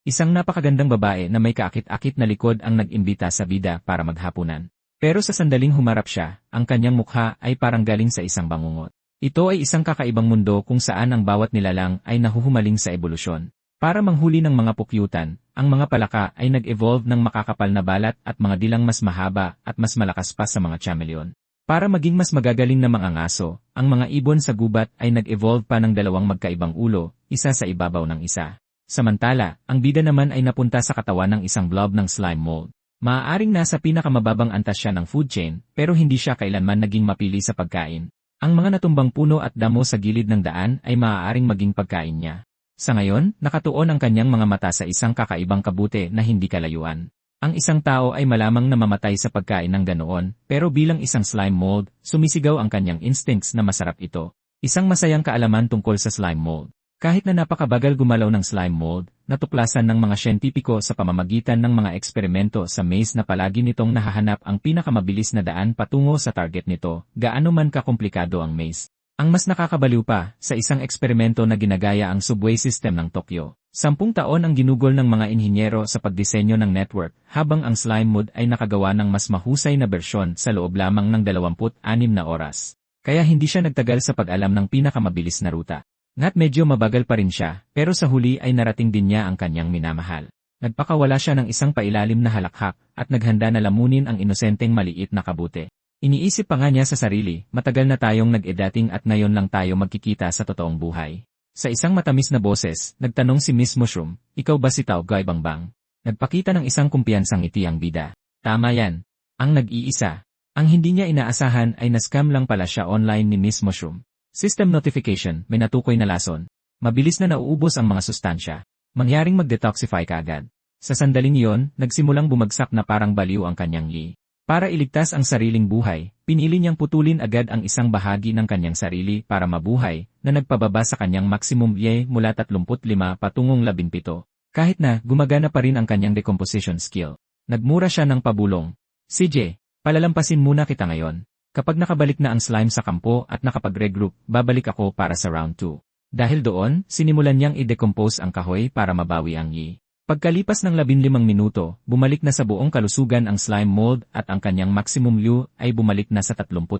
Isang napakagandang babae na may kaakit-akit na likod ang nag-imbita sa bida para maghapunan. Pero sa sandaling humarap siya, ang kanyang mukha ay parang galing sa isang bangungot. Ito ay isang kakaibang mundo kung saan ang bawat nilalang ay nahuhumaling sa ebolusyon. Para manghuli ng mga pukyutan, ang mga palaka ay nag-evolve ng makakapal na balat at mga dilang mas mahaba at mas malakas pa sa mga chameleon. Para maging mas magagaling na mga ngaso, ang mga ibon sa gubat ay nag-evolve pa ng dalawang magkaibang ulo, isa sa ibabaw ng isa. Samantala, ang bida naman ay napunta sa katawan ng isang blob ng slime mold. Maaaring nasa pinakamababang antas siya ng food chain, pero hindi siya kailanman naging mapili sa pagkain. Ang mga natumbang puno at damo sa gilid ng daan ay maaaring maging pagkain niya. Sa ngayon, nakatuon ang kanyang mga mata sa isang kakaibang kabute na hindi kalayuan. Ang isang tao ay malamang na mamatay sa pagkain ng ganoon, pero bilang isang slime mold, sumisigaw ang kanyang instincts na masarap ito. Isang masayang kaalaman tungkol sa slime mold. Kahit na napakabagal gumalaw ng slime mold, natuklasan ng mga siyentipiko sa pamamagitan ng mga eksperimento sa maze na palagi nitong nahahanap ang pinakamabilis na daan patungo sa target nito, gaano man kakomplikado ang maze. Ang mas nakakabaliw pa, sa isang eksperimento na ginagaya ang subway system ng Tokyo, 10 taon ang ginugol ng mga inhinyero sa pagdisenyo ng network, habang ang slime mold ay nakagawa ng mas mahusay na bersyon sa loob lamang ng 26 na oras. Kaya hindi siya nagtagal sa pag-alam ng pinakamabilis na ruta. Ngat medyo mabagal pa rin siya, pero sa huli ay narating din niya ang kanyang minamahal. Nagpakawala siya ng isang pailalim na halakhak at naghanda na lamunin ang inosenteng maliit na kabute. Iniisip pa nga niya sa sarili, matagal na tayong nag-edating at ngayon lang tayo magkikita sa totoong buhay. Sa isang matamis na boses, nagtanong si Miss Mushroom, ikaw ba si Tao Guy Bangbang? Nagpakita ng isang kumpiyansang ngiti ang bida. Tama yan. Ang nag-iisa. Ang hindi niya inaasahan ay na-scam lang pala siya online ni Miss Mushroom. System notification, may natukoy na lason. Mabilis na nauubos ang mga sustansya. Mangyaring mag-detoxify kaagad. Sa sandaling iyon, nagsimulang bumagsak na parang baliw ang kanyang li. Para iligtas ang sariling buhay, pinili niyang putulin agad ang isang bahagi ng kanyang sarili para mabuhay, na nagpababa sa kanyang maximum Y mula 35 patungong 17. Kahit na, gumagana pa rin ang kanyang decomposition skill. Nagmura siya ng pabulong. CJ, palalampasin muna kita ngayon. Kapag nakabalik na ang slime sa kampo at nakapag-regroup, babalik ako para sa round 2. Dahil doon, sinimulan niyang i-decompose ang kahoy para mabawi ang yi. Pagkalipas ng 15 minuto, bumalik na sa buong kalusugan ang slime mold at ang kanyang maximum Yu ay bumalik na sa 35.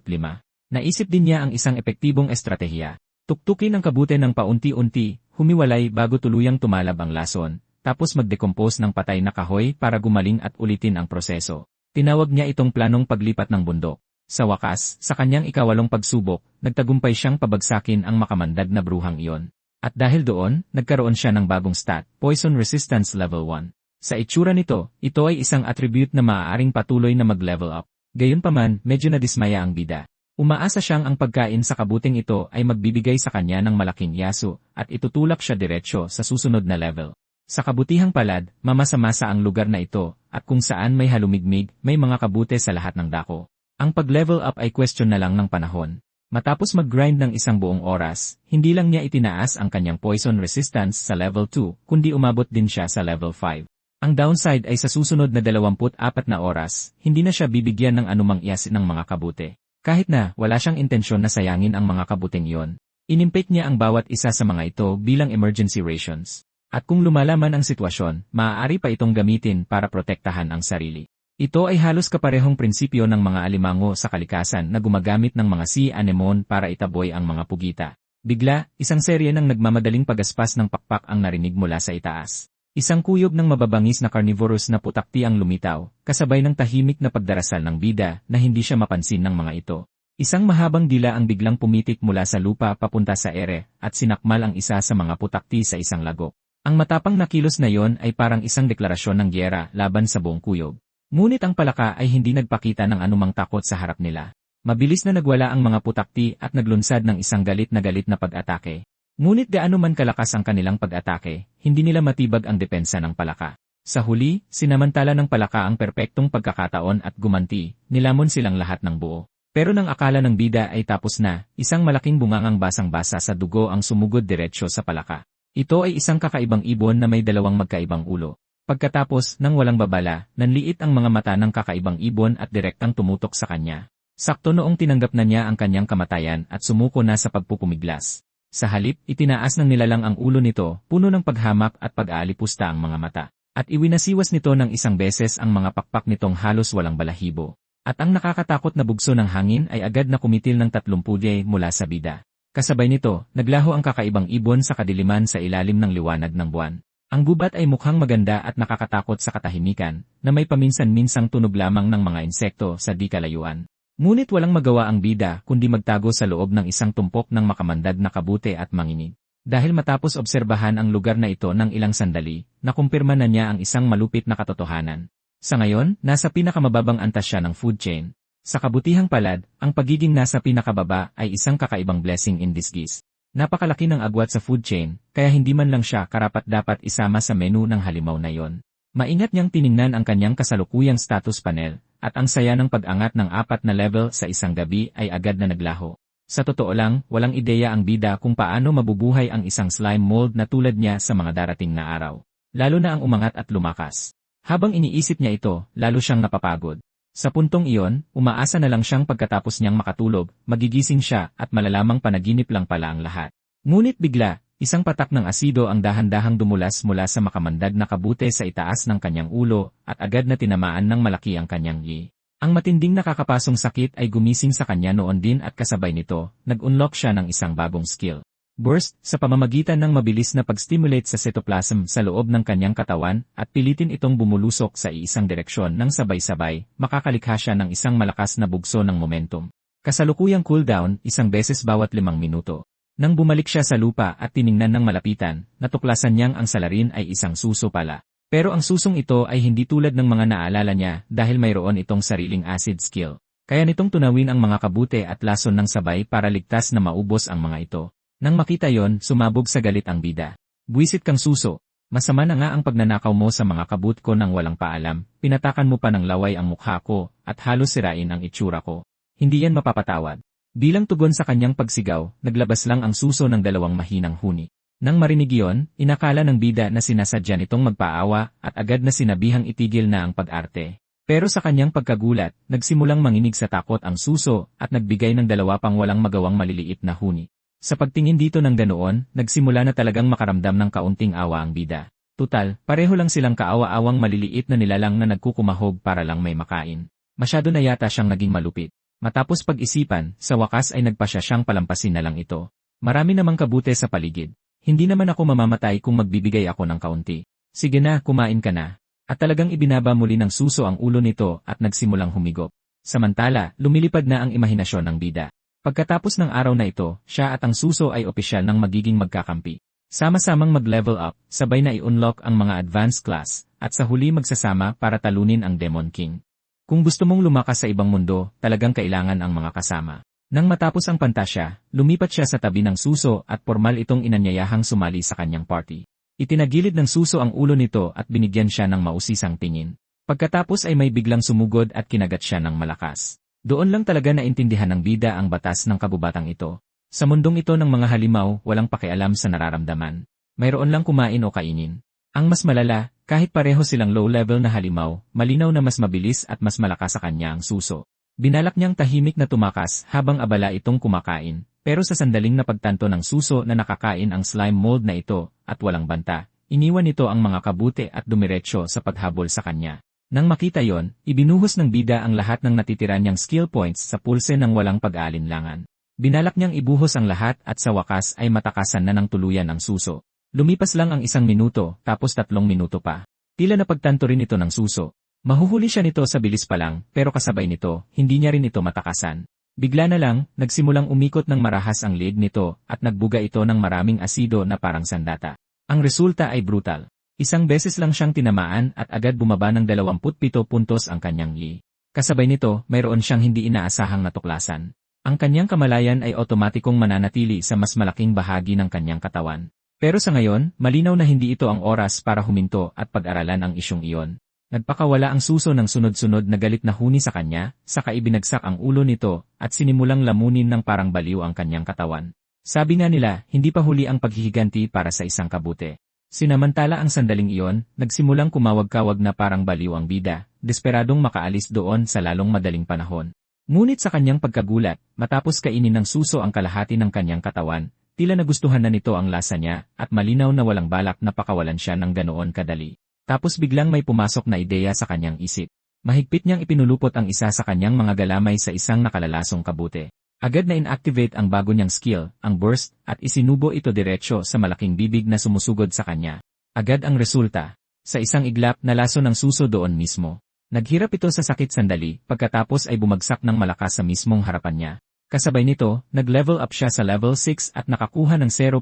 Naisip din niya ang isang epektibong estratehiya. Tuktukin ang kabute ng paunti-unti, humiwalay bago tuluyang tumalab ang lason, tapos mag-decompose ng patay na kahoy para gumaling at ulitin ang proseso. Tinawag niya itong planong paglipat ng bundok. Sa wakas, sa kanyang ikawalong pagsubok, nagtagumpay siyang pabagsakin ang makamandag na bruhang iyon. At dahil doon, nagkaroon siya ng bagong stat, Poison Resistance Level 1. Sa itsura nito, ito ay isang attribute na maaaring patuloy na mag-level up. Gayunpaman, medyo nadismaya ang bida. Umaasa siyang ang pagkain sa kabuting ito ay magbibigay sa kanya ng malaking yaso, at itutulak siya diretsyo sa susunod na level. Sa kabutihang palad, mamasa-masa ang lugar na ito, at kung saan may halumigmig, may mga kabute sa lahat ng dako. Ang pag-level up ay question na lang ng panahon. Matapos mag-grind ng isang buong oras, hindi lang niya itinaas ang kanyang poison resistance sa level 2, kundi umabot din siya sa level 5. Ang downside ay sa susunod na 24 na oras, hindi na siya bibigyan ng anumang iyas ng mga kabute. Kahit na, wala siyang intensyon na sayangin ang mga kabuting iyon. Inimpake niya ang bawat isa sa mga ito bilang emergency rations. At kung lumalaman ang sitwasyon, maaari pa itong gamitin para protektahan ang sarili. Ito ay halos kaparehong prinsipyo ng mga alimango sa kalikasan na gumagamit ng mga sea anemone para itaboy ang mga pugita. Bigla, isang serye ng nagmamadaling pagaspas ng pakpak ang narinig mula sa itaas. Isang kuyog ng mababangis na carnivorous na putakti ang lumitaw, kasabay ng tahimik na pagdarasal ng bida na hindi siya mapansin ng mga ito. Isang mahabang dila ang biglang pumitik mula sa lupa papunta sa ere, at sinakmal ang isa sa mga putakti sa isang lagok. Ang matapang na kilos na yon ay parang isang deklarasyon ng gyera laban sa buong kuyog. Ngunit ang palaka ay hindi nagpakita ng anumang takot sa harap nila. Mabilis na nagwala ang mga putakti at naglunsad ng isang galit na pag-atake. Ngunit gaano man kalakas ang kanilang pag-atake, hindi nila matibag ang depensa ng palaka. Sa huli, sinamantala ng palaka ang perpektong pagkakataon at gumanti, nilamon silang lahat ng buo. Pero nang akala ng bida ay tapos na, isang malaking bungangang basang-basa sa dugo ang sumugod diretsyo sa palaka. Ito ay isang kakaibang ibon na may dalawang magkaibang ulo. Pagkatapos, nang walang babala, nanliit ang mga mata ng kakaibang ibon at direktang tumutok sa kanya. Sakto noong tinanggap na niya ang kanyang kamatayan at sumuko na sa pagpupumiglas. Sa halip, itinaas ng nilalang ang ulo nito, puno ng paghamak at pag-aalipusta ang mga mata. At iwinasiwas nito ng isang beses ang mga pakpak nitong halos walang balahibo. At ang nakakatakot na bugso ng hangin ay agad na kumitil ng 30 pulye mula sa bida. Kasabay nito, naglaho ang kakaibang ibon sa kadiliman sa ilalim ng liwanag ng buwan. Ang gubat ay mukhang maganda at nakakatakot sa katahimikan, na may paminsan-minsang tunog lamang ng mga insekto sa di kalayuan. Ngunit walang magawa ang bida kundi magtago sa loob ng isang tumpok ng makamandag na kabute at manginig. Dahil matapos obserbahan ang lugar na ito ng ilang sandali, nakumpirma na niya ang isang malupit na katotohanan. Sa ngayon, nasa pinakamababang antas siya ng food chain. Sa kabutihang palad, ang pagiging nasa pinakababa ay isang kakaibang blessing in disguise. Napakalaki ng agwat sa food chain, kaya hindi man lang siya karapat-dapat isama sa menu ng halimaw na yon. Maingat niyang tiningnan ang kanyang kasalukuyang status panel, at ang saya ng pag-angat ng 4 na level sa isang gabi ay agad na naglaho. Sa totoo lang, walang ideya ang bida kung paano mabubuhay ang isang slime mold na tulad niya sa mga darating na araw. Lalo na ang umangat at lumakas. Habang iniisip niya ito, lalo siyang napapagod. Sa puntong iyon, umaasa na lang siyang pagkatapos niyang makatulog, magigising siya at malalamang panaginip lang pala ang lahat. Ngunit bigla, isang patak ng asido ang dahan-dahang dumulas mula sa makamandag na kabute sa itaas ng kanyang ulo at agad na tinamaan ng malaki ang kanyang li. Ang matinding nakakapasong sakit ay gumising sa kanya noon din at kasabay nito, nag-unlock siya ng isang bagong skill. Burst, sa pamamagitan ng mabilis na pag-stimulate sa cytoplasm sa loob ng kanyang katawan at pilitin itong bumulusok sa iisang direksyon ng sabay-sabay, makakalikha siya ng isang malakas na bugso ng momentum. Kasalukuyang cooldown, isang beses bawat 5 minuto. Nang bumalik siya sa lupa at tiningnan ng malapitan, natuklasan niyang ang salarin ay isang suso pala. Pero ang susong ito ay hindi tulad ng mga naalala niya dahil mayroon itong sariling acid skill. Kaya nitong tunawin ang mga kabute at lason ng sabay para ligtas na maubos ang mga ito. Nang makita yon, sumabog sa galit ang bida. Buwisit kang suso. Masama na nga ang pagnanakaw mo sa mga kabut ko nang walang paalam, pinatakan mo pa ng laway ang mukha ko, at halos sirain ang itsura ko. Hindi yan mapapatawad. Bilang tugon sa kanyang pagsigaw, naglabas lang ang suso ng 2 mahinang huni. Nang marinig iyon, inakala ng bida na sinasadya nitong magpaawa at agad na sinabihang itigil na ang pag-arte. Pero sa kanyang pagkagulat, nagsimulang manginig sa takot ang suso at nagbigay ng 2 pang walang magawang maliliit na huni. Sa pagtingin dito ng ganoon, nagsimula na talagang makaramdam ng kaunting awa ang bida. Tutal, pareho lang silang kaawa-awang maliliit na nilalang na nagkukumahog para lang may makain. Masyado na yata siyang naging malupit. Matapos pag-isipan, sa wakas ay nagpasya siyang palampasin na lang ito. Marami namang kabute sa paligid. Hindi naman ako mamamatay kung magbibigay ako ng kaunti. Sige na, kumain ka na. At talagang ibinaba muli ng suso ang ulo nito at nagsimulang humigop. Samantala, lumilipad na ang imahinasyon ng bida. Pagkatapos ng araw na ito, siya at ang suso ay opisyal ng magiging magkakampi. Sama-samang mag-level up, sabay na i-unlock ang mga advanced class, at sa huli magsasama para talunin ang Demon King. Kung gusto mong lumakas sa ibang mundo, talagang kailangan ang mga kasama. Nang matapos ang pantasya, lumipat siya sa tabi ng suso at formal itong inanyayahang sumali sa kanyang party. Itinagilid ng suso ang ulo nito at binigyan siya ng mausisang tingin. Pagkatapos ay may biglang sumugod at kinagat siya ng malakas. Doon lang talaga naintindihan ng bida ang batas ng kabubatang ito. Sa mundong ito ng mga halimaw, walang pakialam sa nararamdaman. Mayroon lang kumain o kainin. Ang mas malala, kahit pareho silang low-level na halimaw, malinaw na mas mabilis at mas malakas sa kanya ang suso. Binalak niyang tahimik na tumakas habang abala itong kumakain, pero sa sandaling napagtanto ng suso na nakakain ang slime mold na ito at walang banta, iniwan nito ang mga kabute at dumiretso sa paghabol sa kanya. Nang makita yon, ibinuhos ng bida ang lahat ng natitira niyang skill points sa pulse ng walang pag-aalinlangan. Binalak niyang ibuhos ang lahat at sa wakas ay matakasan na ng tuluyan ang suso. Lumipas lang ang 1 minuto, tapos 3 minuto pa. Tila napagtanto rin ito ng suso. Mahuhuli siya nito sa bilis pa lang, pero kasabay nito, hindi niya rin ito matakasan. Bigla na lang, nagsimulang umikot ng marahas ang leeg nito at nagbuga ito ng maraming asido na parang sandata. Ang resulta ay brutal. 1 beses lang siyang tinamaan at agad bumaba ng 27 puntos ang kanyang li. Kasabay nito, mayroon siyang hindi inaasahang natuklasan. Ang kanyang kamalayan ay otomatikong mananatili sa mas malaking bahagi ng kanyang katawan. Pero sa ngayon, malinaw na hindi ito ang oras para huminto at pag-aralan ang isyong iyon. Nagpakawala ang suso ng sunod-sunod na galit na huni sa kanya, saka ibinagsak ang ulo nito at sinimulang lamunin ng parang baliw ang kanyang katawan. Sabi nga nila, hindi pa huli ang paghihiganti para sa isang kabute. Sinamantala ang sandaling iyon, nagsimulang kumawag-kawag na parang baliw ang bida, desperadong makaalis doon sa lalong madaling panahon. Ngunit sa kanyang pagkagulat, matapos kainin ng suso ang kalahati ng kanyang katawan, tila nagustuhan na nito ang lasa niya, at malinaw na walang balak na pakawalan siya ng ganoon kadali. Tapos biglang may pumasok na ideya sa kanyang isip. Mahigpit niyang ipinulupot ang isa sa kanyang mga galamay sa isang nakalalasong kabute. Agad na inactivate ang bago niyang skill, ang burst, at isinubo ito diretsyo sa malaking bibig na sumusugod sa kanya. Agad ang resulta. Sa isang iglap, nalaso ng suso doon mismo. Naghirap ito sa sakit sandali, pagkatapos ay bumagsak ng malakas sa mismong harapan niya. Kasabay nito, nag-level up siya sa level 6 at nakakuha ng 0.6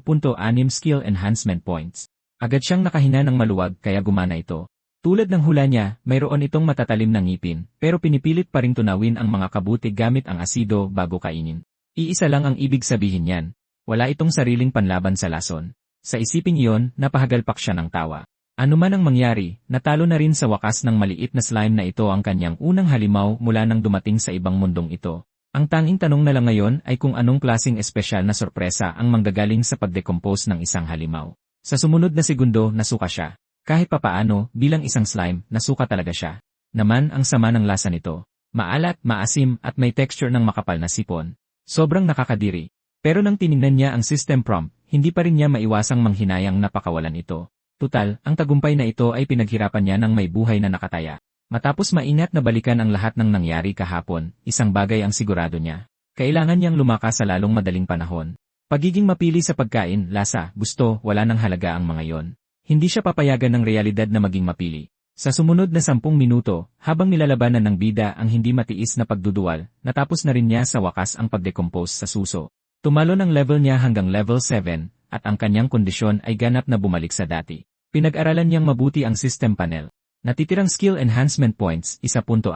skill enhancement points. Agad siyang nakahinga ng maluwag kaya gumana ito. Tulad ng hula niya, mayroon itong matatalim na ngipin, pero pinipilit pa ring tunawin ang mga kabuti gamit ang asido bago kainin. Iisa lang ang ibig sabihin niyan. Wala itong sariling panlaban sa lason. Sa isiping iyon, napahagalpak siya ng tawa. Ano man ang mangyari, natalo na rin sa wakas ng maliit na slime na ito ang kanyang unang halimaw mula nang dumating sa ibang mundong ito. Ang tanging tanong na lang ngayon ay kung anong klaseng espesyal na sorpresa ang manggagaling sa pagdecompose ng isang halimaw. Sa sumunod na segundo, nasuka siya. Kahit papaano, bilang isang slime, nasuka talaga siya. Naman ang sama ng lasa nito. Maalat, maasim, at may texture ng makapal na sipon. Sobrang nakakadiri. Pero nang tiningnan niya ang system prompt, hindi pa rin niya maiwasang manghinayang napakawalan ito. Tutal, ang tagumpay na ito ay pinaghirapan niya ng may buhay na nakataya. Matapos maingat na balikan ang lahat ng nangyari kahapon, isang bagay ang sigurado niya. Kailangan niyang lumakas sa lalong madaling panahon. Pagiging mapili sa pagkain, lasa, gusto, wala nang halaga ang mga yon. Hindi siya papayagan ng realidad na maging mapili. Sa sumunod na 10 minuto, habang nilalabanan ng bida ang hindi matiis na pagduduwal, natapos na rin niya sa wakas ang pagdecompose sa suso. Tumalo ng level niya hanggang level 7, at ang kanyang kondisyon ay ganap na bumalik sa dati. Pinag-aralan niyang mabuti ang system panel. Natitirang skill enhancement points, 1.4.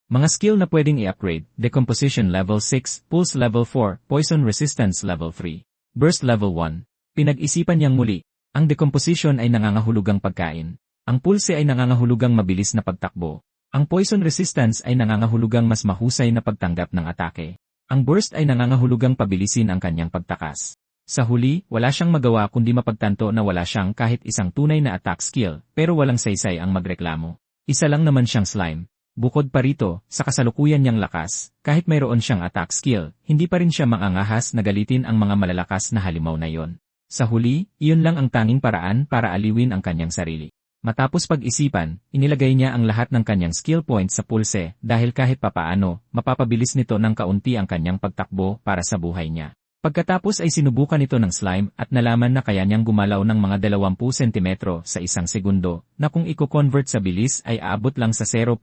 Mga skill na pwedeng i-upgrade, Decomposition level 6, Pulse level 4, Poison resistance level 3, Burst level 1. Pinag-isipan niyang muli, ang Decomposition ay nangangahulugang pagkain. Ang Pulse ay nangangahulugang mabilis na pagtakbo. Ang Poison resistance ay nangangahulugang mas mahusay na pagtanggap ng atake. Ang Burst ay nangangahulugang pabilisin ang kanyang pagtakas. Sa huli, wala siyang magawa kundi mapagtanto na wala siyang kahit isang tunay na attack skill, pero walang saysay ang magreklamo. Isa lang naman siyang slime. Bukod pa rito, sa kasalukuyan niyang lakas, kahit mayroon siyang attack skill, hindi pa rin siya maangahas na galitin ang mga malalakas na halimaw na yon. Sa huli, iyon lang ang tanging paraan para aliwin ang kanyang sarili. Matapos pag-isipan, inilagay niya ang lahat ng kanyang skill points sa pulse dahil kahit papaano, mapapabilis nito ng kaunti ang kanyang pagtakbo para sa buhay niya. Pagkatapos ay sinubukan ito ng slime at nalaman na kaya niyang gumalaw ng mga 20 sentimetro sa isang segundo na kung i-convert sa bilis ay aabot lang sa 0.78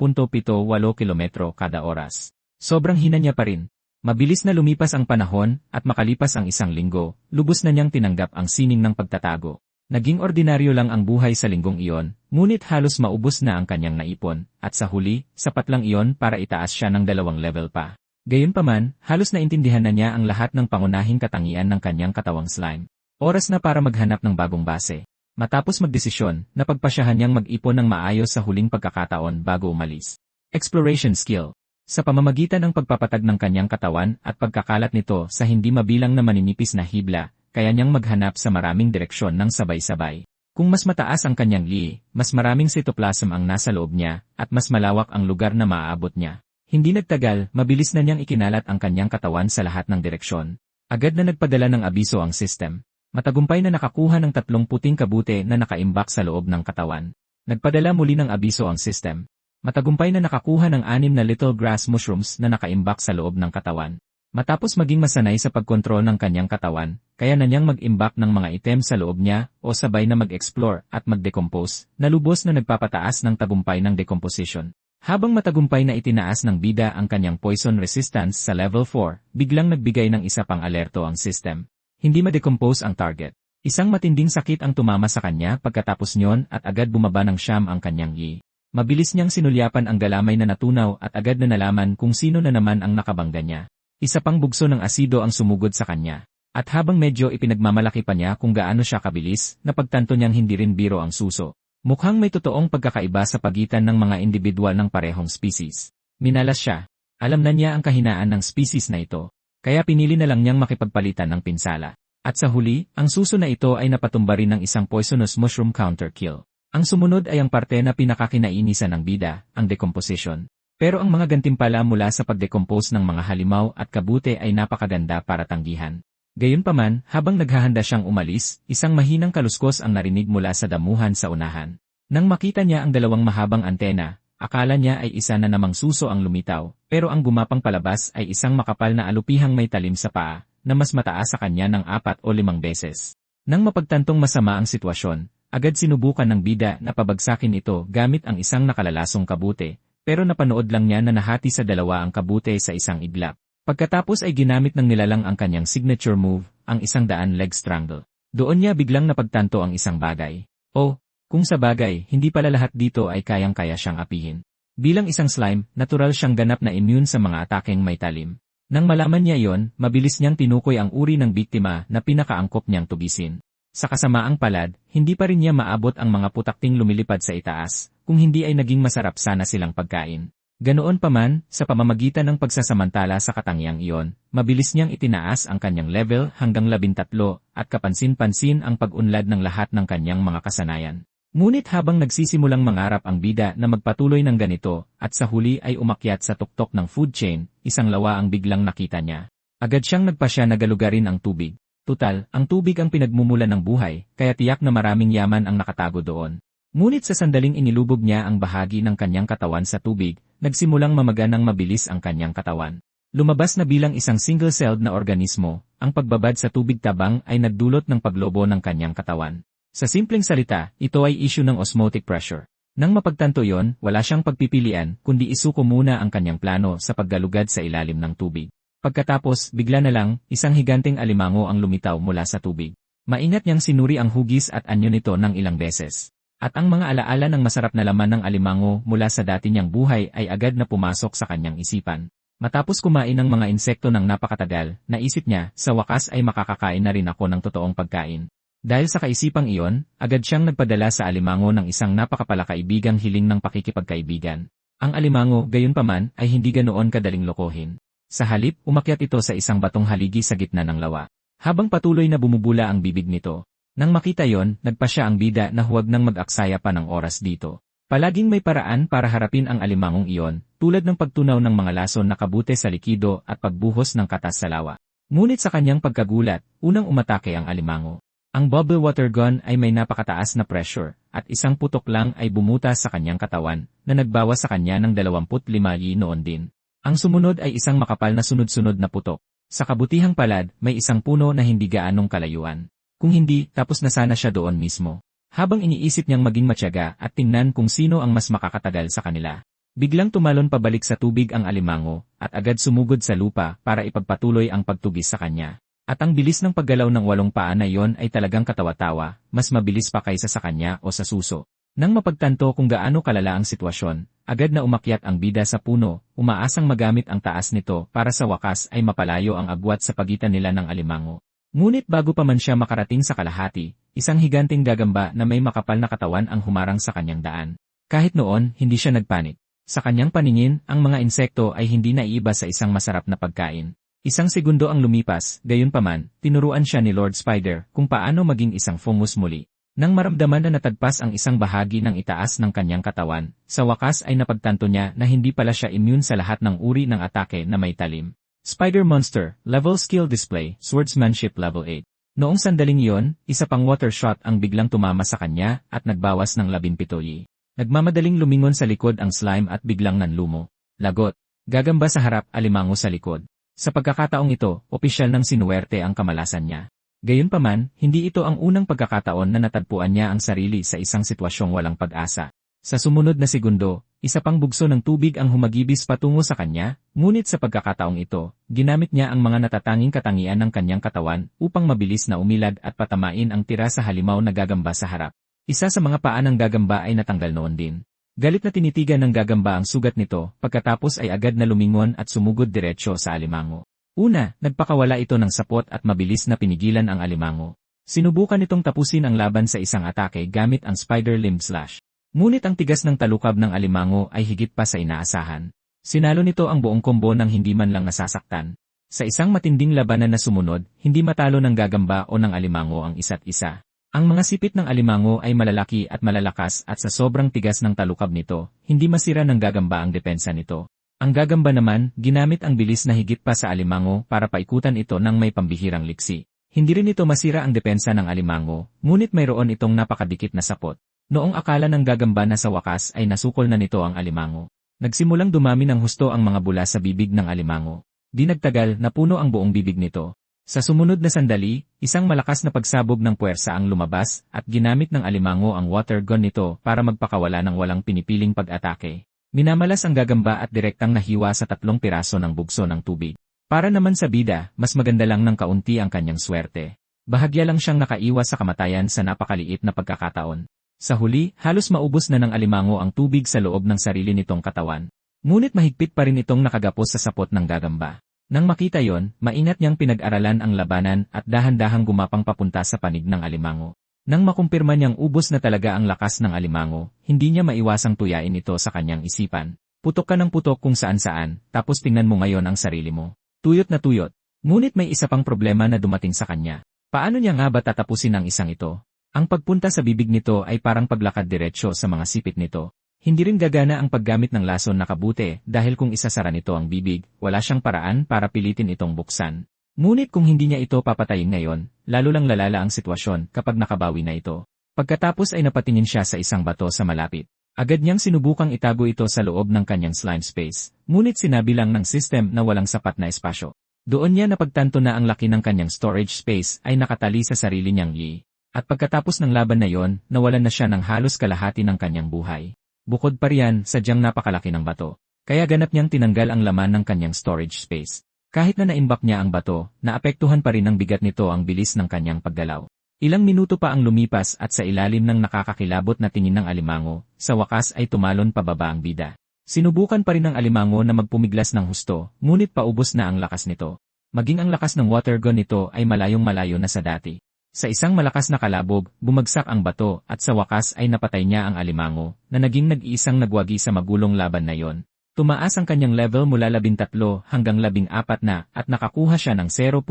kilometro kada oras. Sobrang hina niya pa rin. Mabilis na lumipas ang panahon at makalipas ang isang linggo, lubos na niyang tinanggap ang sining ng pagtatago. Naging ordinaryo lang ang buhay sa linggong iyon, ngunit halos maubos na ang kanyang naipon at sa huli, sapat lang iyon para itaas siya ng 2 level pa. Gayunpaman, halos naintindihan na niya ang lahat ng pangunahing katangian ng kanyang katawang slime. Oras na para maghanap ng bagong base. Matapos magdesisyon, napagpasyahan niyang mag-ipon ng maayos sa huling pagkakataon bago umalis. Exploration skill. Sa pamamagitan ng pagpapatag ng kanyang katawan at pagkakalat nito sa hindi mabilang na maninipis na hibla, kaya niyang maghanap sa maraming direksyon ng sabay-sabay. Kung mas mataas ang kanyang li, mas maraming cytoplasm ang nasa loob niya, at mas malawak ang lugar na maaabot niya. Hindi nagtagal, mabilis na niyang ikinalat ang kanyang katawan sa lahat ng direksyon. Agad na nagpadala ng abiso ang system. Matagumpay na nakakuha ng 3 puting kabute na nakaimbak sa loob ng katawan. Nagpadala muli ng abiso ang system. Matagumpay na nakakuha ng 6 na little grass mushrooms na nakaimbak sa loob ng katawan. Matapos maging masanay sa pagkontrol ng kanyang katawan, kaya na niyang mag-imbak ng mga item sa loob niya o sabay na mag-explore at mag-decompose, na lubos na nagpapataas ng tagumpay ng decomposition. Habang matagumpay na itinaas ng bida ang kanyang poison resistance sa level 4, biglang nagbigay ng isa pang alerto ang system. Hindi ma-decompose ang target. Isang matinding sakit ang tumama sa kanya pagkatapos nyon at agad bumaba ng siyam ang kanyang yi. Mabilis niyang sinulyapan ang galamay na natunaw at agad na nalaman kung sino na naman ang nakabangga niya. Isa pang bugso ng asido ang sumugod sa kanya. At habang medyo ipinagmamalaki pa niya kung gaano siya kabilis, napagtanto niyang hindi rin biro ang suso. Mukhang may totoong pagkakaiba sa pagitan ng mga individual ng parehong species. Minalas siya. Alam na niya ang kahinaan ng species na ito. Kaya pinili na lang niyang makipagpalitan ng pinsala. At sa huli, ang suso na ito ay napatumba rin ng isang poisonous mushroom counter kill. Ang sumunod ay ang parte na pinakakinainisan ng bida, ang decomposition. Pero ang mga gantimpala mula sa pagdecompose ng mga halimaw at kabute ay napakaganda para tanggihan. Gayunpaman, habang naghahanda siyang umalis, isang mahinang kaluskos ang narinig mula sa damuhan sa unahan. Nang makita niya ang dalawang mahabang antena, akala niya ay isa na namang suso ang lumitaw, pero ang gumapang palabas ay isang makapal na alupihang may talim sa paa, na mas mataas sa kanya ng 4 o 5 beses. Nang mapagtantong masama ang sitwasyon, agad sinubukan ng bida na pabagsakin ito gamit ang isang nakalalasong kabute, pero napanood lang niya na nahati sa dalawa ang kabute sa isang iglap. Pagkatapos ay ginamit ng nilalang ang kanyang signature move, ang 100 leg strangle. Doon niya biglang napagtanto ang isang bagay. Oh, kung sa bagay, hindi pala lahat dito ay kayang-kaya siyang apihin. Bilang isang slime, natural siyang ganap na immune sa mga atakeng may talim. Nang malaman niya iyon, mabilis niyang tinukoy ang uri ng biktima na pinakaangkop niyang tubisin. Sa kasamaang palad, hindi pa rin niya maabot ang mga putakting lumilipad sa itaas, kung hindi ay naging masarap sana silang pagkain. Ganoon pa man, sa pamamagitan ng pagsasamantala sa katangiang iyon, mabilis niyang itinaas ang kanyang level hanggang 13 at kapansin-pansin ang pag-unlad ng lahat ng kanyang mga kasanayan. Ngunit habang nagsisimulang mangarap ang bida na magpatuloy ng ganito, at sa huli ay umakyat sa tuktok ng food chain, isang lawa ang biglang nakita niya. Agad siyang nagpasya na galugarin ang tubig. Tutal, ang tubig ang pinagmumulan ng buhay, kaya tiyak na maraming yaman ang nakatago doon. Ngunit sa sandaling inilubog niya ang bahagi ng kanyang katawan sa tubig, nagsimulang mamaga ng mabilis ang kanyang katawan. Lumabas na bilang isang single-celled na organismo, ang pagbabad sa tubig tabang ay nagdulot ng paglobo ng kanyang katawan. Sa simpleng salita, ito ay issue ng osmotic pressure. Nang mapagtanto yon, wala siyang pagpipilian kundi isuko muna ang kanyang plano sa paggalugad sa ilalim ng tubig. Pagkatapos, bigla na lang, isang higanteng alimango ang lumitaw mula sa tubig. Maingat niyang sinuri ang hugis at anyo nito ng ilang beses. At ang mga alaala ng masarap na laman ng alimango mula sa dati niyang buhay ay agad na pumasok sa kanyang isipan. Matapos kumain ng mga insekto ng napakatagal, naisip niya, sa wakas ay makakakain na rin ako ng totoong pagkain. Dahil sa kaisipang iyon, agad siyang nagpadala sa alimango ng isang napakapalakaibigang hiling ng pakikipagkaibigan. Ang alimango, gayunpaman, ay hindi ganoon kadaling lokohin. Sa halip, umakyat ito sa isang batong haligi sa gitna ng lawa. Habang patuloy na bumubula ang bibig nito, nang makita yon, nagpasya ang bida na huwag nang mag-aksaya pa ng oras dito. Palaging may paraan para harapin ang alimangong iyon, tulad ng pagtunaw ng mga lason na kabute sa likido at pagbuhos ng katas sa lawa. Ngunit sa kanyang pagkagulat, unang umatake ang alimango. Ang bubble water gun ay may napakataas na pressure, at isang putok lang ay bumutas sa kanyang katawan, na nagbawas sa kanya ng 25 yi noon din. Ang sumunod ay isang makapal na sunod-sunod na putok. Sa kabutihang palad, may isang puno na hindi gaanong kalayuan. Kung hindi, tapos na sana siya doon mismo. Habang iniisip niyang maging matyaga at tingnan kung sino ang mas makakatagal sa kanila. Biglang tumalon pabalik sa tubig ang alimango, at agad sumugod sa lupa para ipagpatuloy ang pagtugis sa kanya. At ang bilis ng paggalaw ng 8 paa na iyon ay talagang katawa-tawa, mas mabilis pa kaysa sa kanya o sa suso. Nang mapagtanto kung gaano kalala ang sitwasyon, agad na umakyat ang bida sa puno, umaasang magamit ang taas nito para sa wakas ay mapalayo ang agwat sa pagitan nila ng alimango. Ngunit bago pa man siya makarating sa kalahati, isang higanting gagamba na may makapal na katawan ang humarang sa kanyang daan. Kahit noon, hindi siya nagpanik. Sa kanyang paningin, ang mga insekto ay hindi naiiba sa isang masarap na pagkain. Isang segundo ang lumipas, gayunpaman, tinuruan siya ni Lord Spider kung paano maging isang fungus muli. Nang maramdaman na natagpas ang isang bahagi ng itaas ng kanyang katawan, sa wakas ay napagtanto niya na hindi pala siya immune sa lahat ng uri ng atake na may talim. Spider Monster, Level Skill Display, Swordsmanship Level 8. Noong sandaling iyon, isa pang water shot ang biglang tumama sa kanya at nagbawas ng 17 yi. Nagmamadaling lumingon sa likod ang slime at biglang nanlumo. Lagot. Gagamba sa harap, alimango sa likod. Sa pagkakataong ito, opisyal ng sinuwerte ang kamalasan niya. Gayunpaman, hindi ito ang unang pagkakataon na natagpuan niya ang sarili sa isang sitwasyong walang pag-asa. Sa sumunod na segundo, isa pang bugso ng tubig ang humagibis patungo sa kanya, ngunit sa pagkakataong ito, ginamit niya ang mga natatanging katangian ng kanyang katawan upang mabilis na umilad at patamain ang tira sa halimaw na gagamba sa harap. Isa sa mga paa ng gagamba ay natanggal noon din. Galit na tinitigan ng gagamba ang sugat nito, pagkatapos ay agad na lumingon at sumugod diretsyo sa alimango. Una, nagpakawala ito ng sapot at mabilis na pinigilan ang alimango. Sinubukan itong tapusin ang laban sa isang atake gamit ang Spider Limb Slash. Ngunit ang tigas ng talukab ng alimango ay higit pa sa inaasahan. Sinalo nito ang buong kombo nang hindi man lang nasasaktan. Sa isang matinding labanan na sumunod, hindi matalo ng gagamba o ng alimango ang isa't isa. Ang mga sipit ng alimango ay malalaki at malalakas at sa sobrang tigas ng talukab nito, hindi masira ng gagamba ang depensa nito. Ang gagamba naman, ginamit ang bilis na higit pa sa alimango para paikutan ito ng may pambihirang liksi. Hindi rin ito masira ang depensa ng alimango, ngunit mayroon itong napakadikit na sapot. Noong akala ng gagamba na sa wakas ay nasukol na nito ang alimango. Nagsimulang dumami ng husto ang mga bula sa bibig ng alimango. Di nagtagal, napuno ang buong bibig nito. Sa sumunod na sandali, isang malakas na pagsabog ng puwersa ang lumabas at ginamit ng alimango ang water gun nito para magpakawala ng walang pinipiling pag-atake. Minamalas ang gagamba at direktang nahiwa sa 3 piraso ng bugso ng tubig. Para naman sa bida, mas maganda lang ng kaunti ang kanyang swerte. Bahagya lang siyang nakaiwas sa kamatayan sa napakaliit na pagkakataon. Sa huli, halos maubos na ng alimango ang tubig sa loob ng sarili nitong katawan. Ngunit mahigpit pa rin itong nakagapos sa sapot ng gagamba. Nang makita yon, maingat niyang pinag-aralan ang labanan at dahan-dahang gumapang papunta sa panig ng alimango. Nang makumpirma niyang ubos na talaga ang lakas ng alimango, hindi niya maiwasang tuyain ito sa kanyang isipan. Putok ka ng putok kung saan-saan, tapos tingnan mo ngayon ang sarili mo. Tuyot na tuyot. Ngunit may isa pang problema na dumating sa kanya. Paano niya nga ba tatapusin ang isang ito? Ang pagpunta sa bibig nito ay parang paglakad diretsyo sa mga sipit nito. Hindi rin gagana ang paggamit ng lason na kabuti dahil kung isasara nito ang bibig, wala siyang paraan para pilitin itong buksan. Ngunit kung hindi niya ito papatayin ngayon, lalo lang lalala ang sitwasyon kapag nakabawi na ito. Pagkatapos ay napatingin siya sa isang bato sa malapit. Agad niyang sinubukang itago ito sa loob ng kanyang slime space, ngunit sinabi lang ng system na walang sapat na espasyo. Doon niya napagtanto na ang laki ng kanyang storage space ay nakatali sa sarili niyang yi. At pagkatapos ng laban na yon, nawalan na siya ng halos kalahati ng kanyang buhay. Bukod pa riyan, sadyang napakalaki ng bato. Kaya ganap niyang tinanggal ang laman ng kanyang storage space. Kahit na naimbak niya ang bato, naapektuhan pa rin ng bigat nito ang bilis ng kanyang paggalaw. Ilang minuto pa ang lumipas at sa ilalim ng nakakakilabot na tingin ng alimango, sa wakas ay tumalon pababa ang bida. Sinubukan pa rin ng alimango na magpumiglas ng husto, ngunit paubos na ang lakas nito. Maging ang lakas ng water gun nito ay malayong malayo na sa dati. Sa isang malakas na kalabog, bumagsak ang bato at sa wakas ay napatay niya ang alimango, na naging nag-iisang nagwagi sa magulong laban na yon. Tumaas ang kanyang level mula 13 hanggang 14 na at nakakuha siya ng 0.5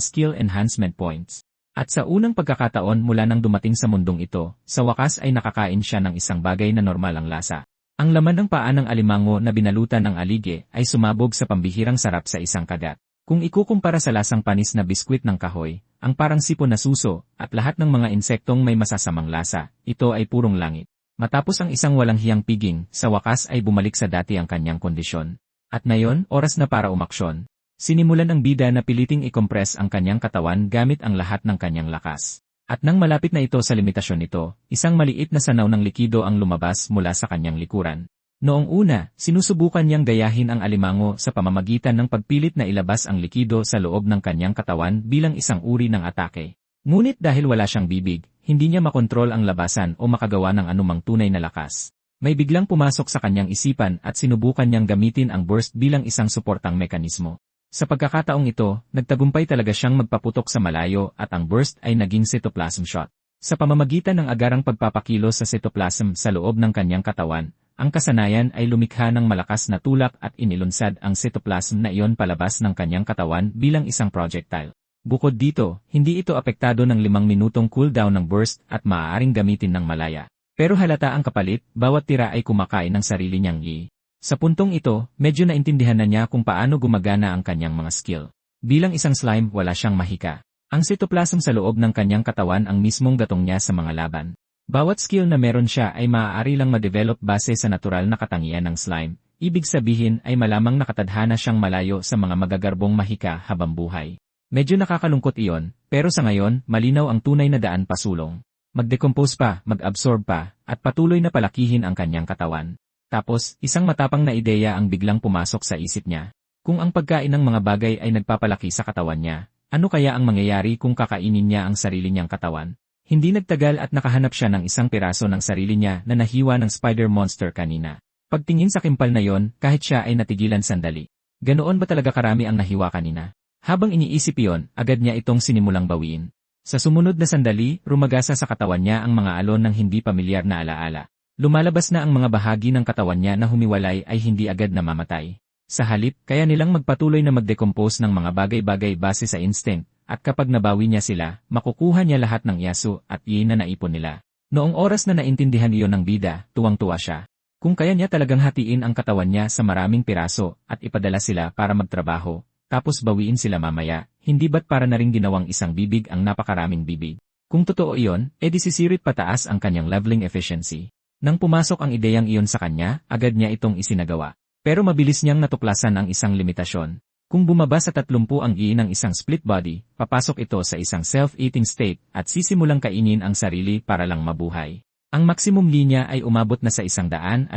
skill enhancement points. At sa unang pagkakataon mula nang dumating sa mundong ito, sa wakas ay nakakain siya ng isang bagay na normal ang lasa. Ang laman ng paa ng alimango na binalutan ng alige ay sumabog sa pambihirang sarap sa isang kagat. Kung ikukumpara sa lasang panis na biskwit ng kahoy, ang parang sipon na suso, at lahat ng mga insektong may masasamang lasa, ito ay purong langit. Matapos ang isang walang hiyang piging, sa wakas ay bumalik sa dati ang kanyang kondisyon. At ngayon, oras na para umaksyon. Sinimulan ng bida na piliting i-compress ang kanyang katawan gamit ang lahat ng kanyang lakas. At nang malapit na ito sa limitasyon nito, isang maliit na sanaw ng likido ang lumabas mula sa kanyang likuran. Noong una, sinusubukan niyang gayahin ang alimango sa pamamagitan ng pagpilit na ilabas ang likido sa loob ng kanyang katawan bilang isang uri ng atake. Ngunit dahil wala siyang bibig, hindi niya makontrol ang labasan o makagawa ng anumang tunay na lakas. May biglang pumasok sa kanyang isipan at sinubukan niyang gamitin ang burst bilang isang suportang mekanismo. Sa pagkakataong ito, nagtagumpay talaga siyang magpaputok sa malayo at ang burst ay naging cytoplasm shot. Sa pamamagitan ng agarang pagpapakilos sa cytoplasm sa loob ng kanyang katawan, ang kasanayan ay lumikha ng malakas na tulak at inilunsad ang cytoplasm na iyon palabas ng kanyang katawan bilang isang projectile. Bukod dito, hindi ito apektado ng 5 minutong cooldown ng burst at maaaring gamitin ng malaya. Pero halata ang kapalit, bawat tira ay kumakain ng sarili niyang yi. Sa puntong ito, medyo naintindihan na niya kung paano gumagana ang kanyang mga skill. Bilang isang slime, wala siyang mahika. Ang cytoplasm sa loob ng kanyang katawan ang mismong gatong niya sa mga laban. Bawat skill na meron siya ay maaari lang ma-develop base sa natural na katangian ng slime. Ibig sabihin ay malamang nakatadhana siyang malayo sa mga magagarbong mahika habang buhay. Medyo nakakalungkot iyon, pero sa ngayon, malinaw ang tunay na daan pasulong. Mag-decompose pa, mag-absorb pa, at patuloy na palakihin ang kanyang katawan. Tapos, isang matapang na ideya ang biglang pumasok sa isip niya. Kung ang pagkain ng mga bagay ay nagpapalaki sa katawan niya, ano kaya ang mangyayari kung kakainin niya ang sarili niyang katawan? Hindi nagtagal at nakahanap siya ng isang piraso ng sarili niya na nahiwa ng spider monster kanina. Pagtingin sa kimpal na yon, kahit siya ay natigilan sandali. Ganoon ba talaga karami ang nahiwa kanina? Habang iniisip iyon, agad niya itong sinimulang bawiin. Sa sumunod na sandali, rumagasa sa katawan niya ang mga alon ng hindi pamilyar na alaala. Lumalabas na ang mga bahagi ng katawan niya na humiwalay ay hindi agad namamatay. Sa halip, kaya nilang magpatuloy na mag-decompose ng mga bagay-bagay base sa instinct, at kapag nabawi niya sila, makukuha niya lahat ng yasu at yi na naipon nila. Noong oras na naintindihan iyon ng bida, tuwang-tuwa siya. Kung kaya niya talagang hatiin ang katawan niya sa maraming piraso at ipadala sila para magtrabaho, tapos bawiin sila mamaya, hindi ba't para na ring ginawang isang bibig ang napakaraming bibig? Kung totoo iyon, edi sisirit pataas ang kanyang leveling efficiency. Nang pumasok ang ideyang iyon sa kanya, agad niya itong isinagawa. Pero mabilis niyang natuklasan ang isang limitasyon. Kung bumaba sa 30 ang GI ng isang split body, papasok ito sa isang self-eating state at sisimulang kainin ang sarili para lang mabuhay. Ang maximum linya ay umabot na sa 178.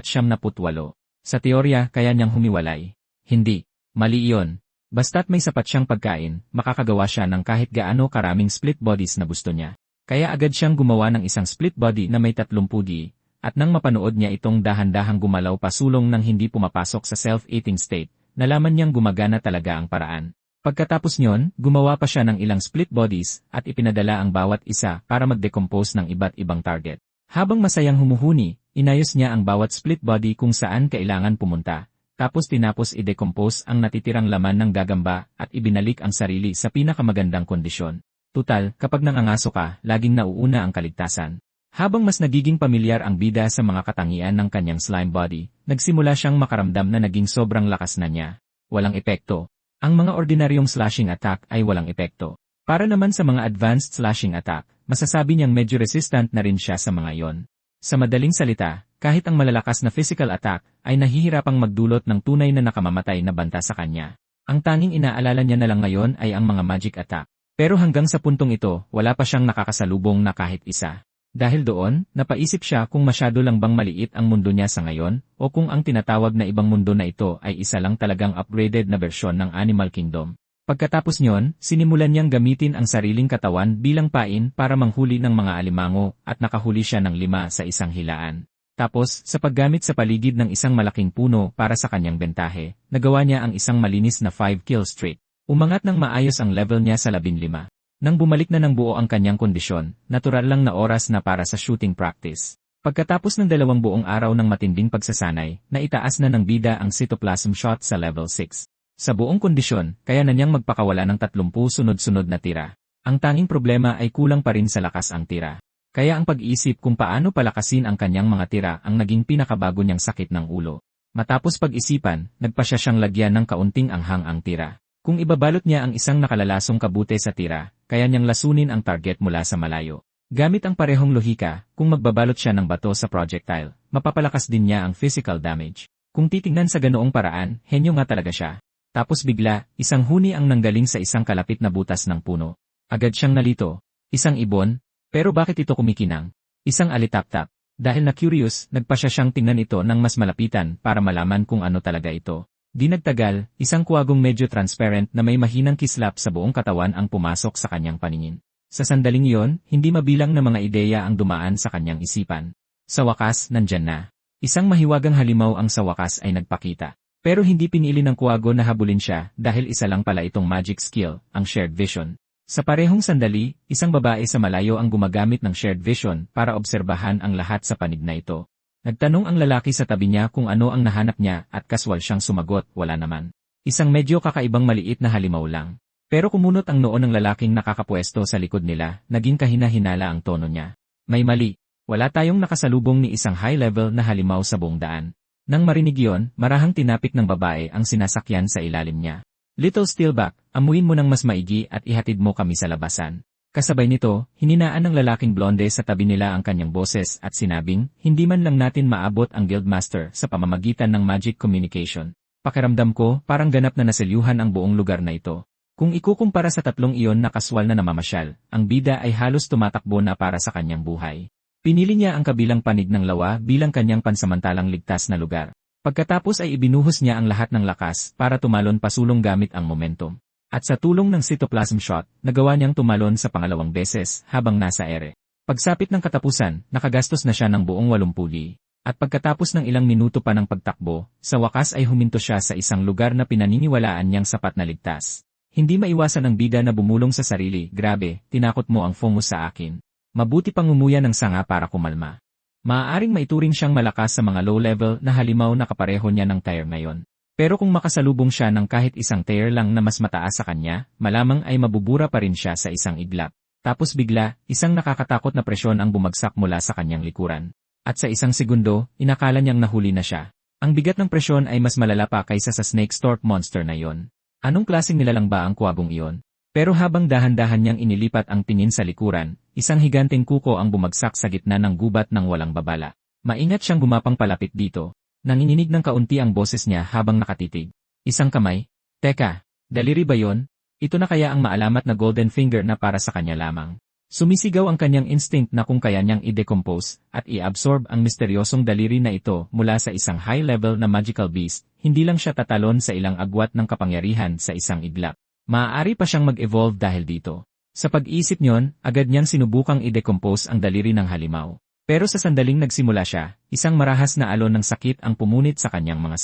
Sa teorya, kaya niyang humiwalay. Hindi. Mali iyon. Basta't may sapat siyang pagkain, makakagawa siya ng kahit gaano karaming split bodies na gusto niya. Kaya agad siyang gumawa ng isang split body na may 30 GI, at nang mapanood niya itong dahan-dahang gumalaw pasulong nang hindi pumapasok sa self-eating state, nalaman niyang gumagana talaga ang paraan. Pagkatapos niyon, gumawa pa siya ng ilang split bodies at ipinadala ang bawat isa para mag-decompose ng iba't ibang target. Habang masayang humuhuni, inayos niya ang bawat split body kung saan kailangan pumunta. Tapos tinapos i-decompose ang natitirang laman ng gagamba at ibinalik ang sarili sa pinakamagandang kondisyon. Tutal, kapag nangangaso ka, laging nauuna ang kaligtasan. Habang mas nagiging pamilyar ang bida sa mga katangian ng kanyang slime body, nagsimula siyang makaramdam na naging sobrang lakas na niya. Walang epekto. Ang mga ordinaryong slashing attack ay walang epekto. Para naman sa mga advanced slashing attack, masasabi niyang medyo resistant na rin siya sa mga iyon. Sa madaling salita, kahit ang malalakas na physical attack ay nahihirapang magdulot ng tunay na nakamamatay na banta sa kanya. Ang tanging inaalala niya na lang ngayon ay ang mga magic attack. Pero hanggang sa puntong ito, wala pa siyang nakakasalubong na kahit isa. Dahil doon, napaisip siya kung masyado lang bang maliit ang mundo niya sa ngayon, o kung ang tinatawag na ibang mundo na ito ay isa lang talagang upgraded na bersyon ng Animal Kingdom. Pagkatapos niyon, sinimulan niyang gamitin ang sariling katawan bilang pain para manghuli ng mga alimango at nakahuli siya ng 5 sa isang hilaan. Tapos, sa paggamit sa paligid ng isang malaking puno para sa kanyang bentahe, nagawa niya ang isang malinis na 5-kill streak. Umangat ng maayos ang level niya sa 15. Nang bumalik na ng buo ang kanyang kondisyon, natural lang na oras na para sa shooting practice. Pagkatapos ng 2 buong araw ng matinding pagsasanay, naitaas na ng bida ang cytoplasm shot sa level 6. Sa buong kondisyon, kaya na niyang magpakawala ng 30 sunod-sunod na tira. Ang tanging problema ay kulang pa rin sa lakas ang tira. Kaya ang pag-iisip kung paano palakasin ang kanyang mga tira ang naging pinakabago niyang sakit ng ulo. Matapos pag-isipan, nagpasya siyang lagyan ng kaunting anghang ang tira. Kung ibabalot niya ang isang nakalalasong kabute sa tira, kaya niyang lasunin ang target mula sa malayo. Gamit ang parehong lohika, kung magbabalot siya ng bato sa projectile, mapapalakas din niya ang physical damage. Kung titingnan sa ganoong paraan, henyo nga talaga siya. Tapos bigla, isang huni ang nanggaling sa isang kalapit na butas ng puno. Agad siyang nalito. Isang ibon? Pero bakit ito kumikinang? Isang alitap-tap. Dahil na curious, nagpasya siyang tingnan ito ng mas malapitan para malaman kung ano talaga ito. Di nagtagal, isang kuwagong medyo transparent na may mahinang kislap sa buong katawan ang pumasok sa kanyang paningin. Sa sandaling iyon, hindi mabilang na mga ideya ang dumaan sa kanyang isipan. Sa wakas, nandyan na. Isang mahiwagang halimaw ang sa wakas ay nagpakita. Pero hindi pinili ng kuwago na habulin siya dahil isa lang pala itong magic skill, ang shared vision. Sa parehong sandali, isang babae sa malayo ang gumagamit ng shared vision para obserbahan ang lahat sa panig na ito. Nagtanong ang lalaki sa tabi niya kung ano ang nahanap niya at kaswal siyang sumagot, wala naman. Isang medyo kakaibang maliit na halimaw lang. Pero kumunot ang noo ng lalaking nakakapwesto sa likod nila, naging kahina-hinala ang tono niya. May mali. Wala tayong nakasalubong ni isang high-level na halimaw sa buong daan. Nang marinig iyon, marahang tinapik ng babae ang sinasakyan sa ilalim niya. Little Steelback, amuin mo ng mas maigi at ihatid mo kami sa labasan. Kasabay nito, hininaan ng lalaking blonde sa tabi nila ang kanyang boses at sinabing, hindi man lang natin maabot ang Guildmaster sa pamamagitan ng magic communication. Pakiramdam ko, parang ganap na naselyuhan ang buong lugar na ito. Kung ikukumpara sa 3 iyon na kaswal na namamasyal, ang bida ay halos tumatakbo na para sa kanyang buhay. Pinili niya ang kabilang panig ng lawa bilang kanyang pansamantalang ligtas na lugar. Pagkatapos ay ibinuhos niya ang lahat ng lakas para tumalon pasulong gamit ang momentum. At sa tulong ng cytoplasm shot, nagawa niyang tumalon sa pangalawang beses habang nasa ere. Pagsapit ng katapusan, nakagastos na siya ng buong 80 li. At pagkatapos ng ilang minuto pa ng pagtakbo, sa wakas ay huminto siya sa isang lugar na pinaniniwalaan niyang sapat na ligtas. Hindi maiwasan ng bida na bumulong sa sarili, grabe, tinakot mo ang FOMO sa akin. Mabuti pang umuya ng sanga para kumalma. Maaaring maituring siyang malakas sa mga low-level na halimaw na kapareho niya ng tier ngayon. Pero kung makasalubong siya ng kahit isang tier lang na mas mataas sa kanya, malamang ay mabubura pa rin siya sa isang iglap. Tapos bigla, isang nakakatakot na presyon ang bumagsak mula sa kanyang likuran. At sa isang segundo, inakala niyang nahuli na siya. Ang bigat ng presyon ay mas malala pa kaysa sa snake stork monster na yon. Anong klaseng nilalang ba ang kwabong iyon? Pero habang dahan-dahan niyang inilipat ang tingin sa likuran, isang higanteng kuko ang bumagsak sa gitna ng gubat ng walang babala. Maingat siyang gumapang palapit dito. Nanginginig ng kaunti ang boses niya habang nakatitig. Isang kamay? Teka, daliri ba yon? Ito na kaya ang maalamat na golden finger na para sa kanya lamang. Sumisigaw ang kanyang instinct na kung kaya niyang i-decompose at i-absorb ang misteryosong daliri na ito mula sa isang high-level na magical beast, hindi lang siya tatalon sa ilang agwat ng kapangyarihan sa isang iglap. Maaari pa siyang mag-evolve dahil dito. Sa pag-iisip niyon, agad niyang sinubukang i-decompose ang daliri ng halimaw. Pero sa sandaling nagsimula siya, isang marahas na alon ng sakit ang pumunit sa kanyang mga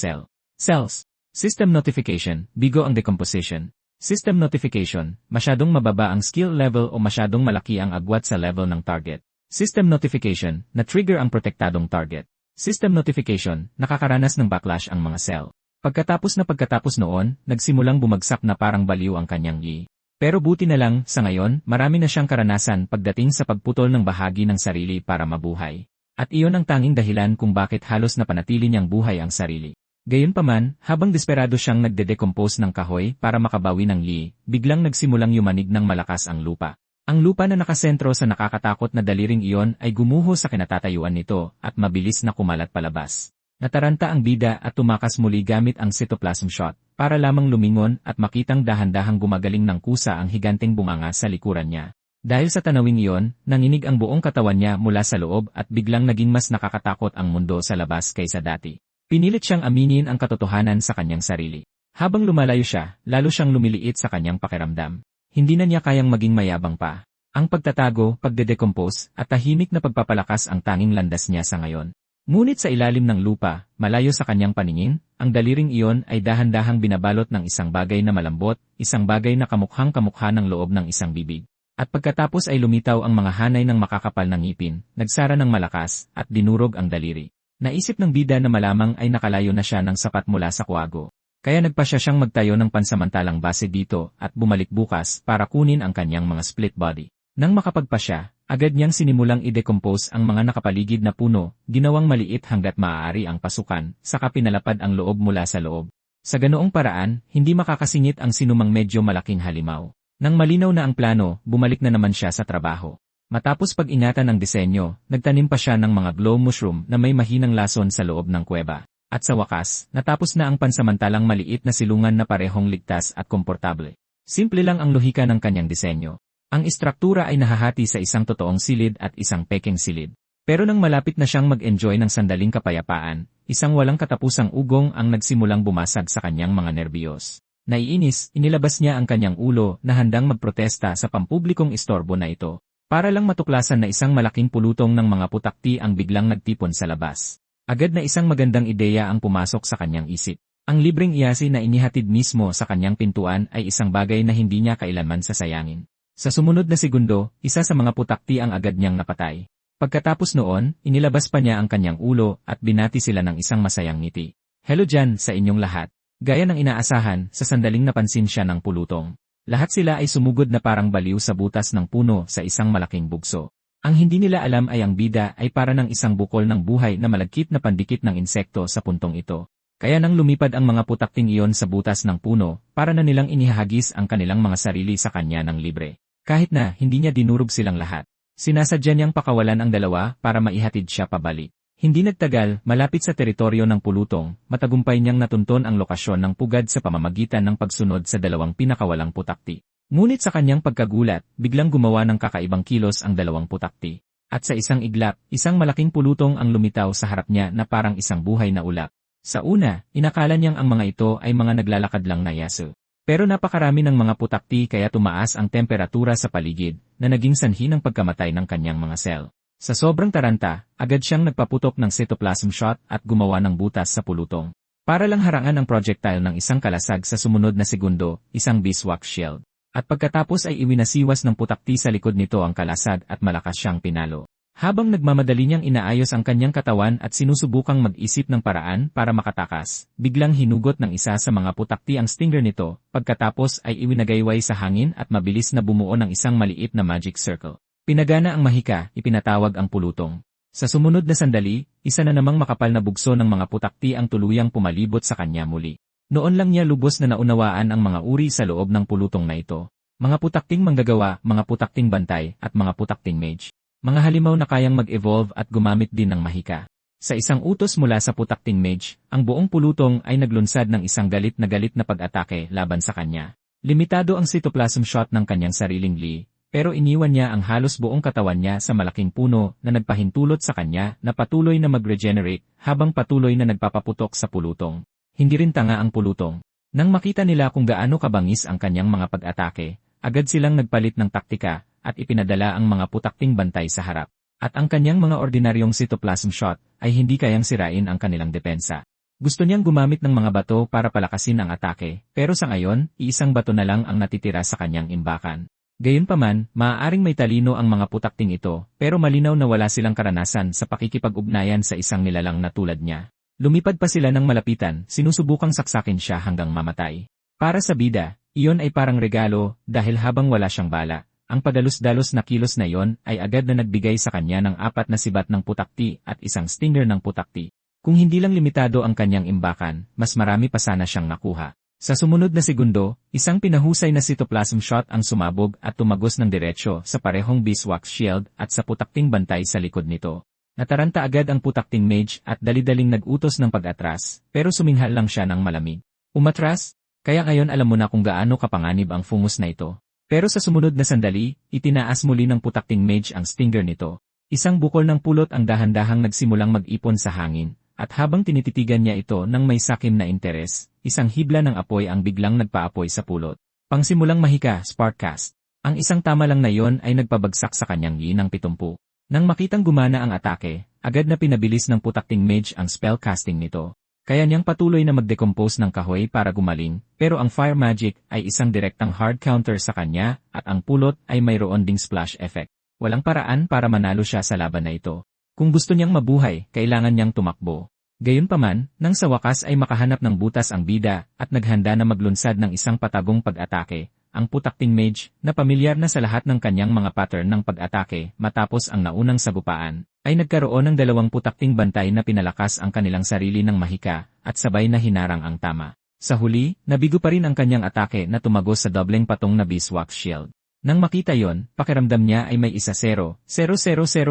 cells. System notification, bigo ang decomposition. System notification, masyadong mababa ang skill level o masyadong malaki ang agwat sa level ng target. System notification, na-trigger ang protektadong target. System notification, nakakaranas ng backlash ang mga cell. Pagkatapos noon, nagsimulang bumagsak na parang baliw ang kanyang yi. Pero buti na lang, sa ngayon, marami na siyang karanasan pagdating sa pagputol ng bahagi ng sarili para mabuhay. At iyon ang tanging dahilan kung bakit halos napanatili niyang buhay ang sarili. Gayunpaman, habang desperado siyang nagde-decompose ng kahoy para makabawi ng yi, biglang nagsimulang yumanig ng malakas ang lupa. Ang lupa na nakasentro sa nakakatakot na daliring iyon ay gumuho sa kinatatayuan nito at mabilis na kumalat palabas. Nataranta ang bida at tumakas muli gamit ang cytoplasm shot, para lamang lumingon at makitang dahan-dahang gumagaling ng kusa ang higanteng bunganga sa likuran niya. Dahil sa tanawing iyon, nanginig ang buong katawan niya mula sa loob at biglang naging mas nakakatakot ang mundo sa labas kaysa dati. Pinilit siyang aminin ang katotohanan sa kanyang sarili. Habang lumalayo siya, lalo siyang lumiliit sa kanyang pakiramdam. Hindi na niya kayang maging mayabang pa. Ang pagtatago, pagde-decompose, at tahimik na pagpapalakas ang tanging landas niya sa ngayon. Ngunit sa ilalim ng lupa, malayo sa kanyang paningin, ang daliring iyon ay dahan-dahang binabalot ng isang bagay na malambot, isang bagay na kamukhang-kamukha ng loob ng isang bibig. At pagkatapos ay lumitaw ang mga hanay ng makakapal ng ngipin, nagsara ng malakas, at dinurog ang daliri. Naisip ng bida na malamang ay nakalayo na siya ng sapat mula sa kuwago. Kaya nagpasya siyang magtayo ng pansamantalang base dito at bumalik bukas para kunin ang kanyang mga split body. Nang makapagpa siya, agad niyang sinimulang i-decompose ang mga nakapaligid na puno, ginawang maliit hanggat maaari ang pasukan, saka pinalapad ang loob mula sa loob. Sa ganoong paraan, hindi makakasingit ang sinumang medyo malaking halimaw. Nang malinaw na ang plano, bumalik na naman siya sa trabaho. Matapos pag-ingatan ang disenyo, nagtanim pa siya ng mga glow mushroom na may mahinang lason sa loob ng kuweba. At sa wakas, natapos na ang pansamantalang maliit na silungan na parehong ligtas at komportable. Simple lang ang lohika ng kanyang disenyo. Ang istruktura ay nahahati sa isang totoong silid at isang pekeng silid. Pero nang malapit na siyang mag-enjoy ng sandaling kapayapaan, isang walang katapusang ugong ang nagsimulang bumasag sa kanyang mga nerbiyos. Naiinis, inilabas niya ang kanyang ulo na handang magprotesta sa pampublikong istorbo na ito. Para lang matuklasan na isang malaking pulutong ng mga putakti ang biglang nagtipon sa labas. Agad na isang magandang ideya ang pumasok sa kanyang isip. Ang libreng iyasi na inihatid mismo sa kanyang pintuan ay isang bagay na hindi niya kailanman sasayangin. Sa sumunod na segundo, isa sa mga putakti ang agad niyang napatay. Pagkatapos noon, inilabas pa niya ang kanyang ulo at binati sila ng isang masayang ngiti. Hello dyan sa inyong lahat. Gaya ng inaasahan, sa sandaling napansin siya ng pulutong. Lahat sila ay sumugod na parang baliw sa butas ng puno sa isang malaking bugso. Ang hindi nila alam ay ang bida ay para ng isang bukol ng buhay na malagkit na pandikit ng insekto sa puntong ito. Kaya nang lumipad ang mga putakting iyon sa butas ng puno, para na nilang inihahagis ang kanilang mga sarili sa kanya ng libre. Kahit na hindi niya dinurog silang lahat. Sinasadya niyang pakawalan ang dalawa para maihatid siya pabalik. Hindi nagtagal, malapit sa teritoryo ng pulutong, matagumpay niyang natunton ang lokasyon ng pugad sa pamamagitan ng pagsunod sa dalawang pinakawalang putakti. Ngunit sa kanyang pagkagulat, biglang gumawa ng kakaibang kilos ang dalawang putakti. At sa isang iglap, isang malaking pulutong ang lumitaw sa harap niya na parang isang buhay na ulap. Sa una, inakala niyang ang mga ito ay mga naglalakad lang na yaso. Pero napakarami ng mga putakti kaya tumaas ang temperatura sa paligid na naging sanhi ng pagkamatay ng kanyang mga cell. Sa sobrang taranta, agad siyang nagpaputok ng cytoplasm shot at gumawa ng butas sa pulutong. Para lang harangan ang projectile ng isang kalasag sa sumunod na segundo, isang beeswax shield. At pagkatapos ay iwinasiwas ng putakti sa likod nito ang kalasag at malakas siyang pinalo. Habang nagmamadali niyang inaayos ang kanyang katawan at sinusubukang mag-isip ng paraan para makatakas, biglang hinugot ng isa sa mga putakti ang stinger nito, pagkatapos ay iwinagayway sa hangin at mabilis na bumuo ng isang maliit na magic circle. Pinagana ang mahika, ipinatawag ang pulutong. Sa sumunod na sandali, isa na namang makapal na bugso ng mga putakti ang tuluyang pumalibot sa kanya muli. Noon lang niya lubos na naunawaan ang mga uri sa loob ng pulutong na ito. Mga putakting manggagawa, mga putakting bantay, at mga putakting mage. Mga halimaw na kayang mag-evolve at gumamit din ng mahika. Sa isang utos mula sa putakting mage, ang buong pulutong ay naglunsad ng isang galit na pag-atake laban sa kanya. Limitado ang cytoplasm shot ng kanyang sariling Li, pero iniwan niya ang halos buong katawan niya sa malaking puno na nagpahintulot sa kanya na patuloy na mag-regenerate habang patuloy na nagpapaputok sa pulutong. Hindi rin tanga ang pulutong. Nang makita nila kung gaano kabangis ang kanyang mga pag-atake, agad silang nagpalit ng taktika at ipinadala ang mga putakting bantay sa harap. At ang kanyang mga ordinaryong cytoplasm shot ay hindi kayang sirain ang kanilang depensa. Gusto niyang gumamit ng mga bato para palakasin ang atake, pero sa ngayon, iisang bato na lang ang natitira sa kanyang imbakan. Gayunpaman, maaaring may talino ang mga putakting ito, pero malinaw na wala silang karanasan sa pakikipag-ugnayan sa isang nilalang na tulad niya. Lumipad pa sila ng malapitan, sinusubukang saksakin siya hanggang mamatay. Para sa bida, iyon ay parang regalo, dahil habang wala siyang bala, ang padalos-dalos na kilos na iyon ay agad na nagbigay sa kanya ng 4 na sibat ng putakti at isang stinger ng putakti. Kung hindi lang limitado ang kanyang imbakan, mas marami pa sana siyang nakuha. Sa sumunod na segundo, isang pinahusay na cytoplasm shot ang sumabog at tumagos ng diretsyo sa parehong beeswax shield at sa putakting bantay sa likod nito. Nataranta agad ang putakting mage at dali-daling nag-utos ng pag-atras, pero suminghal lang siya ng malamig. Umatras? Kaya ngayon alam mo na kung gaano kapanganib ang fungus na ito. Pero sa sumunod na sandali, itinaas muli ng putakting mage ang stinger nito. Isang bukol ng pulot ang dahan-dahang nagsimulang mag-ipon sa hangin, at habang tinititigan niya ito ng may sakim na interes, isang hibla ng apoy ang biglang nagpaapoy sa pulot. Pangsimulang mahika, Sparkcast. Ang isang tama lang na iyon ay nagpabagsak sa kanyang yi ng 70. Nang makitang gumana ang atake, agad na pinabilis ng putakting mage ang spellcasting nito. Kaya niyang patuloy na mag-decompose ng kahoy para gumaling, pero ang fire magic ay isang direktang hard counter sa kanya at ang pulot ay mayroon ding splash effect. Walang paraan para manalo siya sa laban na ito. Kung gusto niyang mabuhay, kailangan niyang tumakbo. Gayunpaman, nang sa wakas ay makahanap ng butas ang bida at naghanda na maglunsad ng isang patagong pag-atake, ang putakting mage, na pamilyar na sa lahat ng kanyang mga pattern ng pag-atake matapos ang naunang sagupaan, ay nagkaroon ng 2 putakting bantay na pinalakas ang kanilang sarili ng mahika at sabay na hinarang ang tama. Sa huli, nabigo pa rin ang kanyang atake na tumagos sa dobleng patong na beeswax shield. Nang makita yon, pakiramdam niya ay may 1-0-0-0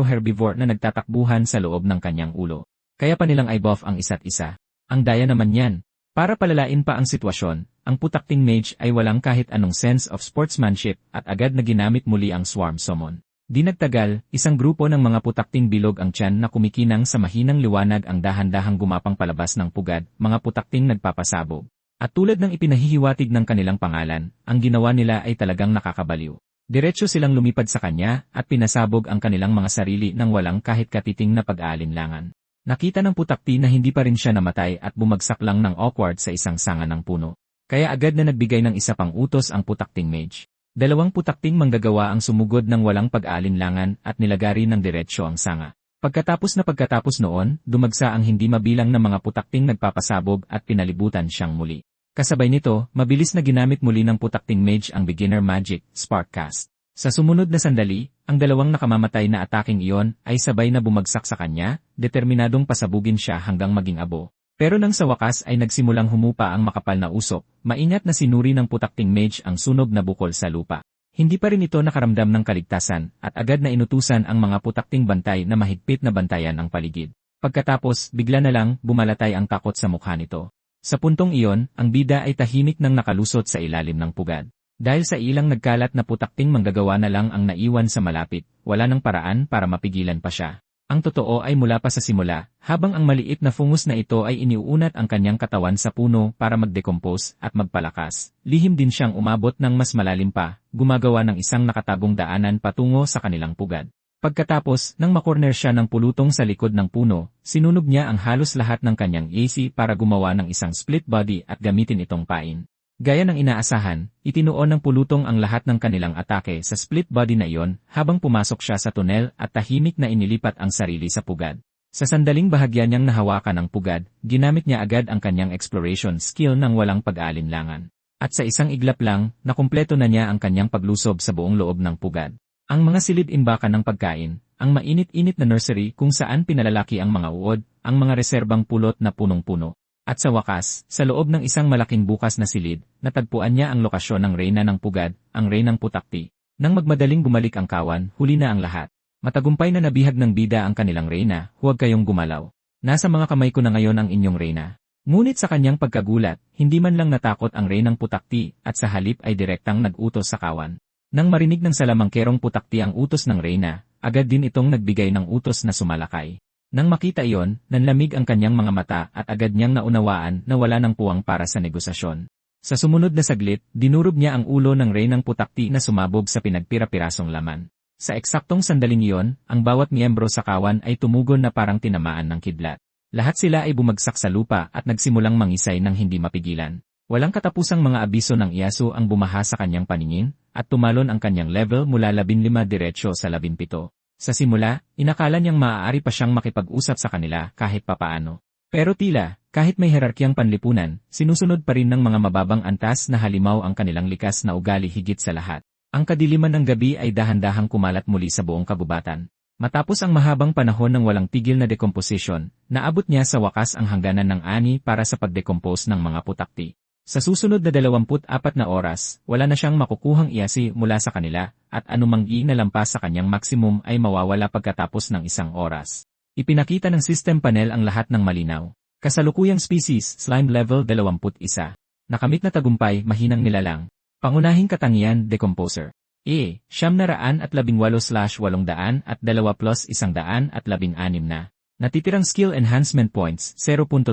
herbivore na nagtatakbuhan sa loob ng kanyang ulo. Kaya pa nilang i-buff ang isa't isa. Ang daya naman yan. Para palalain pa ang sitwasyon, ang putakting mage ay walang kahit anong sense of sportsmanship at agad na ginamit muli ang swarm summon. Di nagtagal, isang grupo ng mga putakting bilog ang tiyan na kumikinang sa mahinang liwanag ang dahan-dahang gumapang palabas ng pugad, mga putakting nagpapasabog. At tulad ng ipinahihiwatig ng kanilang pangalan, ang ginawa nila ay talagang nakakabaliw. Diretso silang lumipad sa kanya at pinasabog ang kanilang mga sarili nang walang kahit katiting na pag-aalinlangan. Nakita ng putakti na hindi pa rin siya namatay at bumagsak lang ng awkward sa isang sanga ng puno. Kaya agad na nagbigay ng isa pang utos ang putakting mage. 2 putakting manggagawa ang sumugod ng walang pag-aalinlangan at nilagari ng diretsyo ang sanga. Pagkatapos noon, dumagsa ang hindi mabilang na mga putakting nagpapasabog at pinalibutan siyang muli. Kasabay nito, mabilis na ginamit muli ng putakting mage ang beginner magic, Sparkcast. Sa sumunod na sandali, ang 2 nakamamatay na ataking iyon ay sabay na bumagsak sa kanya, determinadong pasabugin siya hanggang maging abo. Pero nang sa wakas ay nagsimulang humupa ang makapal na usok, maingat na sinuri ng putakting mage ang sunog na bukol sa lupa. Hindi pa rin ito nakaramdam ng kaligtasan at agad na inutusan ang mga putakting bantay na mahigpit na bantayan ang paligid. Pagkatapos, bigla na lang bumalatay ang takot sa mukha nito. Sa puntong iyon, ang bida ay tahimik nang nakalusot sa ilalim ng pugad. Dahil sa ilang nagkalat na putakting manggagawa na lang ang naiwan sa malapit, wala nang paraan para mapigilan pa siya. Ang totoo ay mula pa sa simula, habang ang maliit na fungus na ito ay iniuunat ang kanyang katawan sa puno para mag-decompose at magpalakas. Lihim din siyang umabot ng mas malalim pa, gumagawa ng isang nakatagong daanan patungo sa kanilang pugad. Pagkatapos, nang makorner siya ng pulutong sa likod ng puno, sinunog niya ang halos lahat ng kanyang AC para gumawa ng isang split body at gamitin itong pain. Gaya ng inaasahan, itinuon ng pulutong ang lahat ng kanilang atake sa split body na iyon habang pumasok siya sa tunel at tahimik na inilipat ang sarili sa pugad. Sa sandaling bahagya niyang nahawakan ang pugad, ginamit niya agad ang kanyang exploration skill nang walang pag-aalinlangan. At sa isang iglap lang, nakumpleto na niya ang kanyang paglusob sa buong loob ng pugad. Ang mga silid-imbakan ng pagkain, ang mainit-init na nursery kung saan pinalalaki ang mga uod, ang mga reserbang pulot na punong-puno. At sa wakas, sa loob ng isang malaking bukas na silid, natagpuan niya ang lokasyon ng reyna ng pugad, ang reynang putakti. Nang magmadaling bumalik ang kawan, huli na ang lahat. Matagumpay na nabihag ng bida ang kanilang reyna, huwag kayong gumalaw. Nasa mga kamay ko na ngayon ang inyong reyna. Ngunit sa kanyang pagkagulat, hindi man lang natakot ang reynang putakti at sa halip ay direktang nag-utos sa kawan. Nang marinig ng salamangkerong putakti ang utos ng reyna, agad din itong nagbigay ng utos na sumalakay. Nang makita iyon, nanlamig ang kanyang mga mata at agad niyang naunawaan na wala ng puwang para sa negosasyon. Sa sumunod na saglit, dinurog niya ang ulo ng reynang putakti na sumabog sa pinagpira-pirasong laman. Sa eksaktong sandaling iyon, ang bawat miyembro sa kawan ay tumugon na parang tinamaan ng kidlat. Lahat sila ay bumagsak sa lupa at nagsimulang mangisay ng hindi mapigilan. Walang katapusang mga abiso ng Ieyasu ang bumaha sa kanyang paningin, at tumalon ang kanyang level mula 15 diretsyo sa 17. Sa simula, inakala niyang maaari pa siyang makipag-usap sa kanila kahit papaano. Pero tila, kahit may hierarkiyang panlipunan, sinusunod pa rin ng mga mababang antas na halimaw ang kanilang likas na ugali higit sa lahat. Ang kadiliman ng gabi ay dahan-dahang kumalat muli sa buong kagubatan. Matapos ang mahabang panahon ng walang tigil na decomposition, naabot niya sa wakas ang hangganan ng ani para sa pagdecompose ng mga putakti. Sa susunod na 24 na oras, wala na siyang makukuhang iyasi mula sa kanila, at anumang inalampas sa kanyang maximum ay mawawala pagkatapos ng 1 oras. Ipinakita ng system panel ang lahat ng malinaw. Kasalukuyang species, slime level 21. Nakamit na tagumpay, mahinang nilalang. Pangunahing katangian, decomposer. 918/800 at 2 plus 116 na. Natitirang skill enhancement points, 0.3.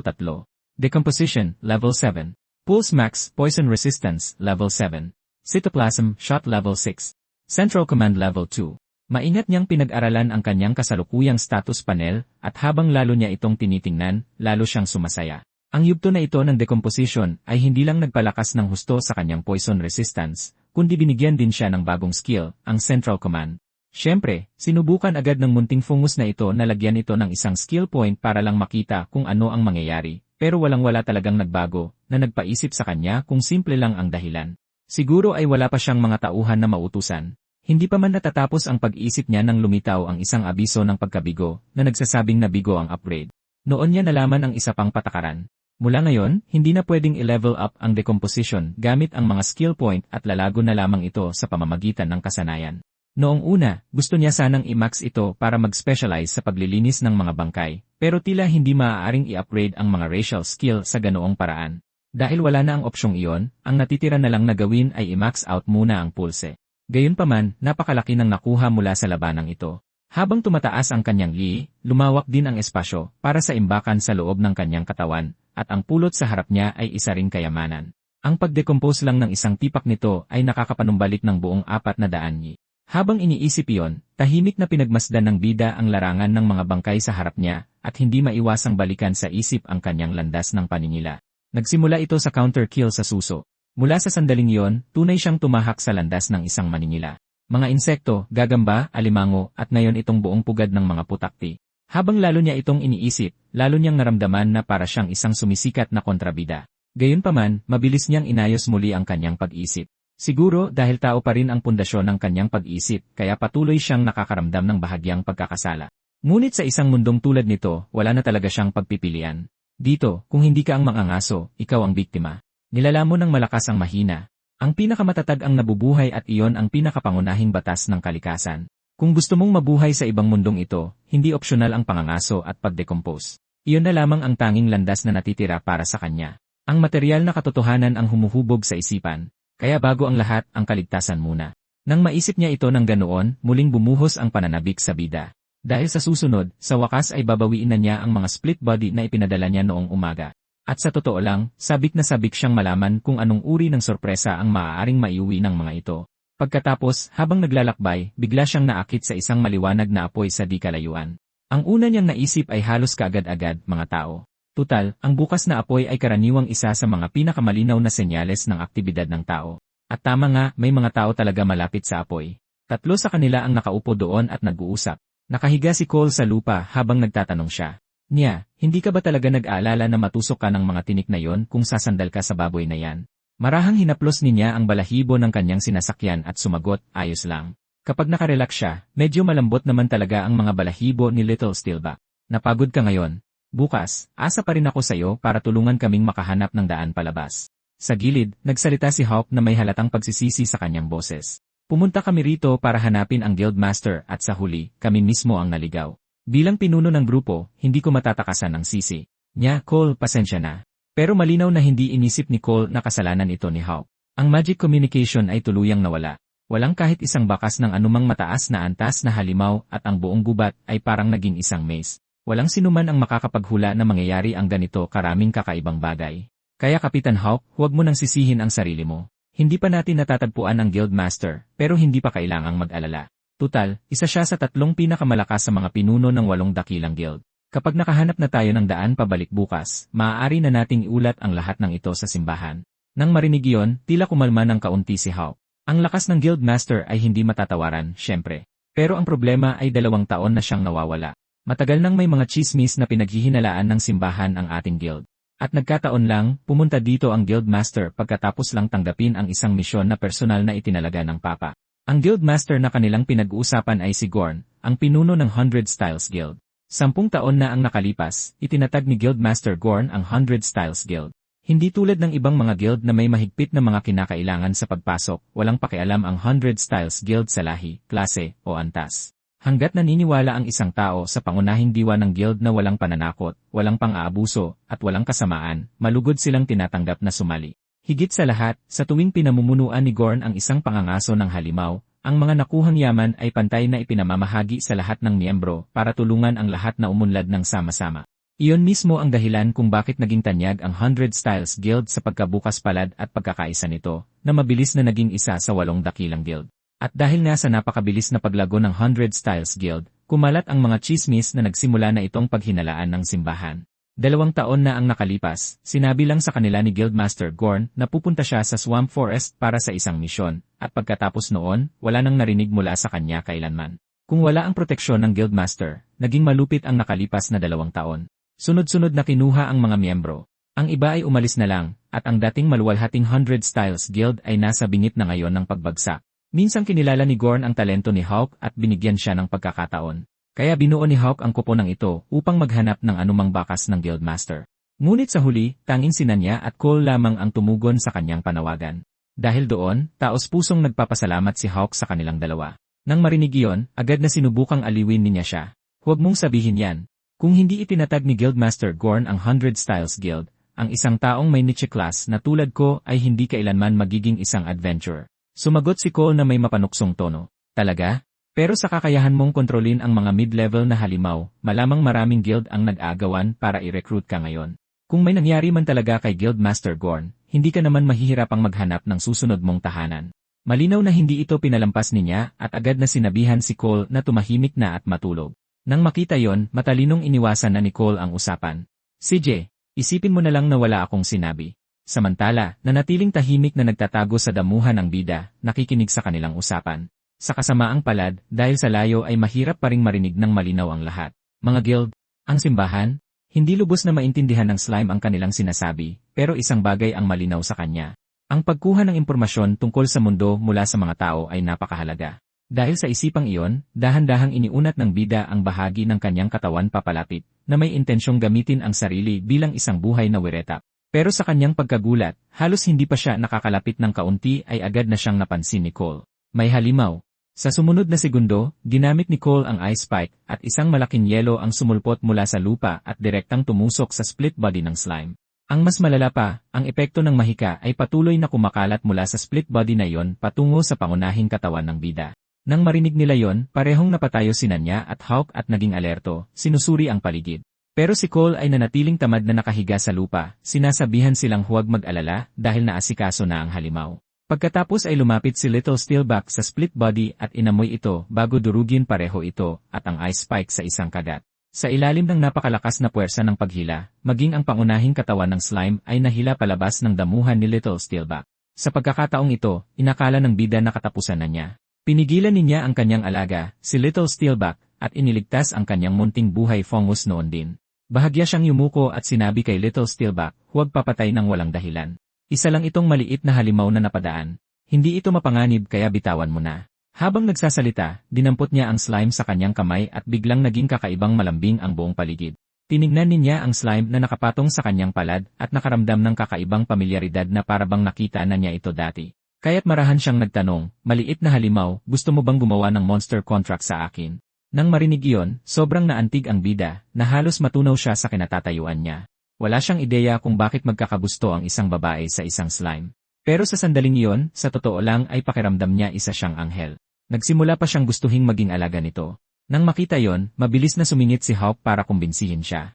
Decomposition, level 7. Pulse Max, Poison Resistance, Level 7. Cytoplasm, Shot Level 6. Central Command Level 2. Maingat niyang pinag-aralan ang kanyang kasalukuyang status panel, at habang lalo niya itong tinitingnan, lalo siyang sumasaya. Ang yugto na ito ng decomposition ay hindi lang nagpalakas ng husto sa kanyang poison resistance, kundi binigyan din siya ng bagong skill, ang Central Command. Siyempre, sinubukan agad ng munting fungus na ito na lagyan ito ng isang skill point para lang makita kung ano ang mangyayari. Pero walang-wala talagang nagbago, na nagpaisip sa kanya kung simple lang ang dahilan. Siguro ay wala pa siyang mga tauhan na mautusan. Hindi pa man natatapos ang pag-isip niya nang lumitaw ang isang abiso ng pagkabigo, na nagsasabing nabigo ang upgrade. Noon niya nalaman ang isa pang patakaran. Mula ngayon, hindi na pwedeng i-level up ang decomposition gamit ang mga skill point at lalago na lamang ito sa pamamagitan ng kasanayan. Noong una, gusto niya sanang i-max ito para mag-specialize sa paglilinis ng mga bangkay, pero tila hindi maaaring i-upgrade ang mga racial skill sa ganoong paraan. Dahil wala na ang opsyong iyon, ang natitira na lang na gawin ay i-max out muna ang pulse. Gayunpaman, napakalaki ng nakuha mula sa labanang ito. Habang tumataas ang kanyang li, lumawak din ang espasyo para sa imbakan sa loob ng kanyang katawan, at ang pulot sa harap niya ay isa ring kayamanan. Ang pag-decompose lang ng isang tipak nito ay nakakapanumbalik ng buong 400 yi. Habang iniisip iyon, tahimik na pinagmasdan ng bida ang larangan ng mga bangkay sa harap niya, at hindi maiwasang balikan sa isip ang kanyang landas ng paninila. Nagsimula ito sa counter-kill sa suso. Mula sa sandaling iyon, tunay siyang tumahak sa landas ng isang maninila. Mga insekto, gagamba, alimango, at ngayon itong buong pugad ng mga putakti. Habang lalo niya itong iniisip, lalo niyang naramdaman na para siyang isang sumisikat na kontrabida. Gayunpaman, mabilis niyang inayos muli ang kanyang pag-isip. Siguro dahil tao pa rin ang pundasyon ng kanyang pag-isip, kaya patuloy siyang nakakaramdam ng bahagyang pagkakasala. Ngunit sa isang mundong tulad nito, wala na talaga siyang pagpipilian. Dito, kung hindi ka ang mangangaso, ikaw ang biktima. Nilalamon ng malakas ang mahina. Ang pinakamatatag ang nabubuhay at iyon ang pinakapangunahing batas ng kalikasan. Kung gusto mong mabuhay sa ibang mundong ito, hindi opsyonal ang pangangaso at pagdecompose. Iyon na lamang ang tanging landas na natitira para sa kanya. Ang material na katotohanan ang humuhubog sa isipan. Kaya bago ang lahat, ang kaligtasan muna. Nang maisip niya ito ng ganoon, muling bumuhos ang pananabik sa bida. Dahil sa susunod, sa wakas ay babawiin na niya ang mga split body na ipinadala niya noong umaga. At sa totoo lang, sabik na sabik siyang malaman kung anong uri ng sorpresa ang maaaring maiuwi ng mga ito. Pagkatapos, habang naglalakbay, bigla siyang naakit sa isang maliwanag na apoy sa di kalayuan. Ang una niyang naisip ay halos kaagad-agad, mga tao. Tutal, ang bukas na apoy ay karaniwang isa sa mga pinakamalinaw na senyales ng aktibidad ng tao. At tama nga, may mga tao talaga malapit sa apoy. 3 sa kanila ang nakaupo doon at nag-uusap. Nakahiga si Cole sa lupa habang nagtatanong siya. Nya, hindi ka ba talaga nag-aalala na matusok ka ng mga tinik na yon kung sasandal ka sa baboy na yan? Marahang hinaplos niya ang balahibo ng kanyang sinasakyan at sumagot, ayos lang. Kapag nakarelax siya, medyo malambot naman talaga ang mga balahibo ni Little Steelback. Napagod ka ngayon. Bukas, asa pa rin ako sa'yo para tulungan kaming makahanap ng daan palabas. Sa gilid, nagsalita si Hawk na may halatang pagsisisi sa kanyang boses. Pumunta kami rito para hanapin ang Guildmaster at sa huli, kami mismo ang naligaw. Bilang pinuno ng grupo, hindi ko matatakasan ang sisi niya. Cole, pasensya na. Pero malinaw na hindi inisip ni Cole na kasalanan ito ni Hawk. Ang magic communication ay tuluyang nawala. Walang kahit isang bakas ng anumang mataas na antas na halimaw at ang buong gubat ay parang naging isang maze. Walang sinuman ang makakapaghula na mangyayari ang ganito karaming kakaibang bagay. Kaya Kapitan Hawk, huwag mo nang sisihin ang sarili mo. Hindi pa natin natatagpuan ang Guildmaster, pero hindi pa kailangang mag-alala. Tutal, isa siya sa 3 pinakamalakas sa mga pinuno ng 8 dakilang guild. Kapag nakahanap na tayo ng daan pabalik bukas, maaari na nating iulat ang lahat ng ito sa simbahan. Nang marinig iyon, tila kumalma ng kaunti si Hawk. Ang lakas ng Guildmaster ay hindi matatawaran, syempre. Pero ang problema ay 2 taon na siyang nawawala. Matagal nang may mga chismis na pinaghihinalaan ng simbahan ang ating guild. At nagkataon lang, pumunta dito ang Guildmaster pagkatapos lang tanggapin ang isang misyon na personal na itinalaga ng Papa. Ang Guildmaster na kanilang pinag-uusapan ay si Gorn, ang pinuno ng 100 Styles Guild. 10 taon na ang nakalipas, itinatag ni Guildmaster Gorn ang 100 Styles Guild. Hindi tulad ng ibang mga guild na may mahigpit na mga kinakailangan sa pagpasok, walang pakialam ang 100 Styles Guild sa lahi, klase, o antas. Hanggat naniniwala ang isang tao sa pangunahing diwa ng guild na walang pananakot, walang pang-aabuso, at walang kasamaan, malugod silang tinatanggap na sumali. Higit sa lahat, sa tuwing pinamumunuan ni Gorn ang isang pangangaso ng halimaw, ang mga nakuhang yaman ay pantay na ipinamamahagi sa lahat ng miyembro para tulungan ang lahat na umunlad ng sama-sama. Iyon mismo ang dahilan kung bakit naging tanyag ang 100 Styles Guild sa pagkabukas palad at pagkakaisa nito, na mabilis na naging isa sa 8 dakilang guild. At dahil nga sa napakabilis na paglago ng 100 Styles Guild, kumalat ang mga chismis na nagsimula na itong paghinalaan ng simbahan. 2 taon na ang nakalipas, sinabi lang sa kanila ni Guildmaster Gorn na pupunta siya sa Swamp Forest para sa isang misyon, at pagkatapos noon, wala nang narinig mula sa kanya kailanman. Kung wala ang proteksyon ng Guildmaster, naging malupit ang nakalipas na 2 taon. Sunod-sunod na kinuha ang mga miyembro. Ang iba ay umalis na lang, at ang dating maluwalhating 100 Styles Guild ay nasa bingit na ngayon ng pagbagsak. Minsang kinilala ni Gorn ang talento ni Hawk at binigyan siya ng pagkakataon. Kaya binuo ni Hawk ang koponang ito upang maghanap ng anumang bakas ng Guildmaster. Ngunit sa huli, tanging sina niya at Cole lamang ang tumugon sa kanyang panawagan. Dahil doon, taos-pusong nagpapasalamat si Hawk sa kanilang dalawa. Nang marinig iyon, agad na sinubukang aliwin niya siya. Huwag mong sabihin yan. Kung hindi itinatag ni Guildmaster Gorn ang 100 Styles Guild, ang isang taong may niche class na tulad ko ay hindi kailanman magiging isang adventurer. Sumagot si Cole na may mapanuksong tono. Talaga? Pero sa kakayahan mong kontrolin ang mga mid-level na halimaw, malamang maraming guild ang nag-aagawan para i-recruit ka ngayon. Kung may nangyari man talaga kay Guildmaster Gorn, hindi ka naman mahihirapang maghanap ng susunod mong tahanan. Malinaw na hindi ito pinalampas niya at agad na sinabihan si Cole na tumahimik na at matulog. Nang makita yon, matalinong iniwasan na ni Cole ang usapan. CJ, isipin mo na lang na wala akong sinabi. Samantala, nanatiling tahimik na nagtatago sa damuhan ng bida, nakikinig sa kanilang usapan. Sa kasamaang palad, dahil sa layo ay mahirap pa ring marinig ng malinaw ang lahat. Mga guild, ang simbahan, hindi lubos na maintindihan ng slime ang kanilang sinasabi, pero isang bagay ang malinaw sa kanya. Ang pagkuha ng impormasyon tungkol sa mundo mula sa mga tao ay napakahalaga. Dahil sa isipang iyon, dahan-dahang iniunat ng bida ang bahagi ng kanyang katawan papalapit, na may intensyong gamitin ang sarili bilang isang buhay na wiretap. Pero sa kanyang pagkagulat, halos hindi pa siya nakakalapit ng kaunti ay agad na siyang napansin ni Cole. May halimaw. Sa sumunod na segundo, ginamit ni Cole ang ice spike at isang malaking yelo ang sumulpot mula sa lupa at direktang tumusok sa split body ng slime. Ang mas malala pa, ang epekto ng mahika ay patuloy na kumakalat mula sa split body na iyon patungo sa pangunahing katawan ng bida. Nang marinig nila yon, parehong napatayo si Nanya at Hawk at naging alerto, sinusuri ang paligid. Pero si Cole ay nanatiling tamad na nakahiga sa lupa, sinasabihan silang huwag mag-alala dahil naasikaso na ang halimaw. Pagkatapos ay lumapit si Little Steelback sa split body at inamoy ito bago durugin pareho ito at ang ice spike sa isang kagat. Sa ilalim ng napakalakas na puwersa ng paghila, maging ang pangunahing katawan ng slime ay nahila palabas ng damuhan ni Little Steelback. Sa pagkakataong ito, inakala ng bida na katapusan na niya. Pinigilan niya ang kanyang alaga, si Little Steelback, at iniligtas ang kanyang munting buhay fungus noon din. Bahagya siyang yumuko at sinabi kay Little Steelback, huwag papatay ng walang dahilan. Isa lang itong maliit na halimaw na napadaan. Hindi ito mapanganib kaya bitawan mo na. Habang nagsasalita, dinampot niya ang slime sa kanyang kamay at biglang naging kakaibang malambing ang buong paligid. Tinignan niya ang slime na nakapatong sa kanyang palad at nakaramdam ng kakaibang pamilyaridad na parabang nakita na niya ito dati. Kaya't marahan siyang nagtanong, "Maliit na halimaw, gusto mo bang gumawa ng monster contract sa akin?" Nang marinig iyon, sobrang naantig ang bida, na halos matunaw siya sa kinatatayuan niya. Wala siyang ideya kung bakit magkakagusto ang isang babae sa isang slime. Pero sa sandaling iyon, sa totoo lang ay pakiramdam niya isa siyang anghel. Nagsimula pa siyang gustuhing maging alaga nito. Nang makita yon, mabilis na sumingit si Hawk para kumbinsihin siya.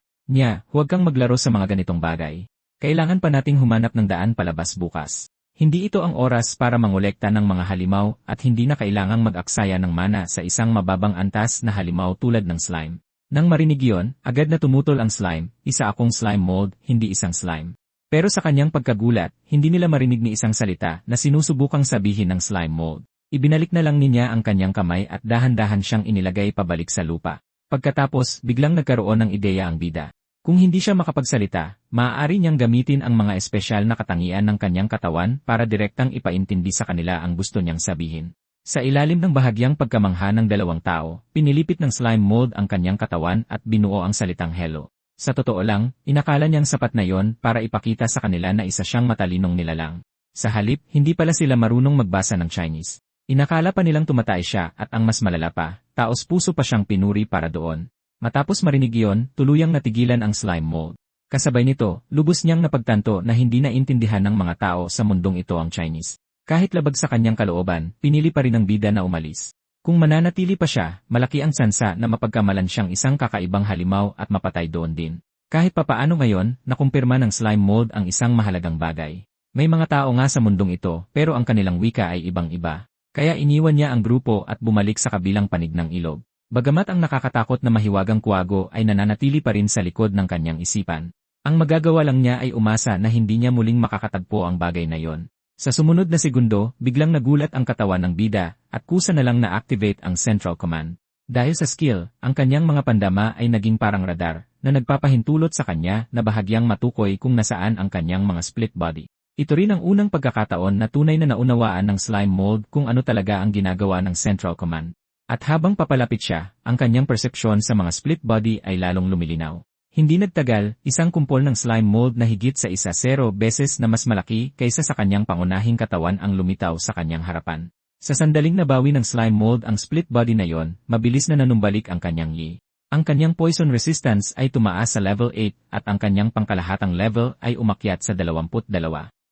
Huwag kang maglaro sa mga ganitong bagay. Kailangan pa nating humanap ng daan palabas bukas. Hindi ito ang oras para mangolekta ng mga halimaw at hindi na kailangang mag-aksaya ng mana sa isang mababang antas na halimaw tulad ng slime. Nang marinig yon, agad na tumutol ang slime, "Isa akong slime mold, hindi isang slime." Pero sa kanyang pagkagulat, hindi nila marinig ni isang salita na sinusubukang sabihin ng slime mold. Ibinalik na lang niya ang kanyang kamay at dahan-dahan siyang inilagay pabalik sa lupa. Pagkatapos, biglang nagkaroon ng ideya ang bida. Kung hindi siya makapagsalita, maaari niyang gamitin ang mga espesyal na katangian ng kanyang katawan para direktang ipaintindi sa kanila ang gusto niyang sabihin. Sa ilalim ng bahagyang pagkamangha ng dalawang tao, pinilipit ng slime mold ang kanyang katawan at binuo ang salitang hello. Sa totoo lang, inakala niyang sapat na yon para ipakita sa kanila na isa siyang matalinong nilalang. Sa halip, hindi pala sila marunong magbasa ng Chinese. Inakala pa nilang tumatay siya at ang mas malala pa, taos-puso pa siyang pinuri para doon. Matapos marinig iyon, tuluyang natigilan ang slime mold. Kasabay nito, lubos niyang napagtanto na hindi naintindihan ng mga tao sa mundong ito ang Chinese. Kahit labag sa kanyang kalooban, pinili pa rin ng bida na umalis. Kung mananatili pa siya, malaki ang sansa na mapagkamalan siyang isang kakaibang halimaw at mapatay doon din. Kahit papaano ngayon, nakumpirma ng slime mold ang isang mahalagang bagay. May mga tao nga sa mundong ito, pero ang kanilang wika ay ibang-iba. Kaya iniwan niya ang grupo at bumalik sa kabilang panig ng ilog. Bagamat ang nakakatakot na mahiwagang kuwago ay nananatili pa rin sa likod ng kanyang isipan. Ang magagawa lang niya ay umasa na hindi niya muling makakatagpo ang bagay na yon. Sa sumunod na segundo, biglang nagulat ang katawan ng bida at kusa na lang na-activate ang Central Command. Dahil sa skill, ang kanyang mga pandama ay naging parang radar na nagpapahintulot sa kanya na bahagyang matukoy kung nasaan ang kanyang mga split body. Ito rin ang unang pagkakataon na tunay na naunawaan ng slime mold kung ano talaga ang ginagawa ng Central Command. At habang papalapit siya, ang kanyang persepsyon sa mga split body ay lalong lumilinaw. Hindi nagtagal, isang kumpol ng slime mold na higit sa 1-0 beses na mas malaki kaysa sa kanyang pangunahing katawan ang lumitaw sa kanyang harapan. Sa sandaling nabawi ng slime mold ang split body na yon, mabilis na nanumbalik ang kanyang yi. Ang kanyang poison resistance ay tumaas sa level 8 at ang kanyang pangkalahatang level ay umakyat sa 22.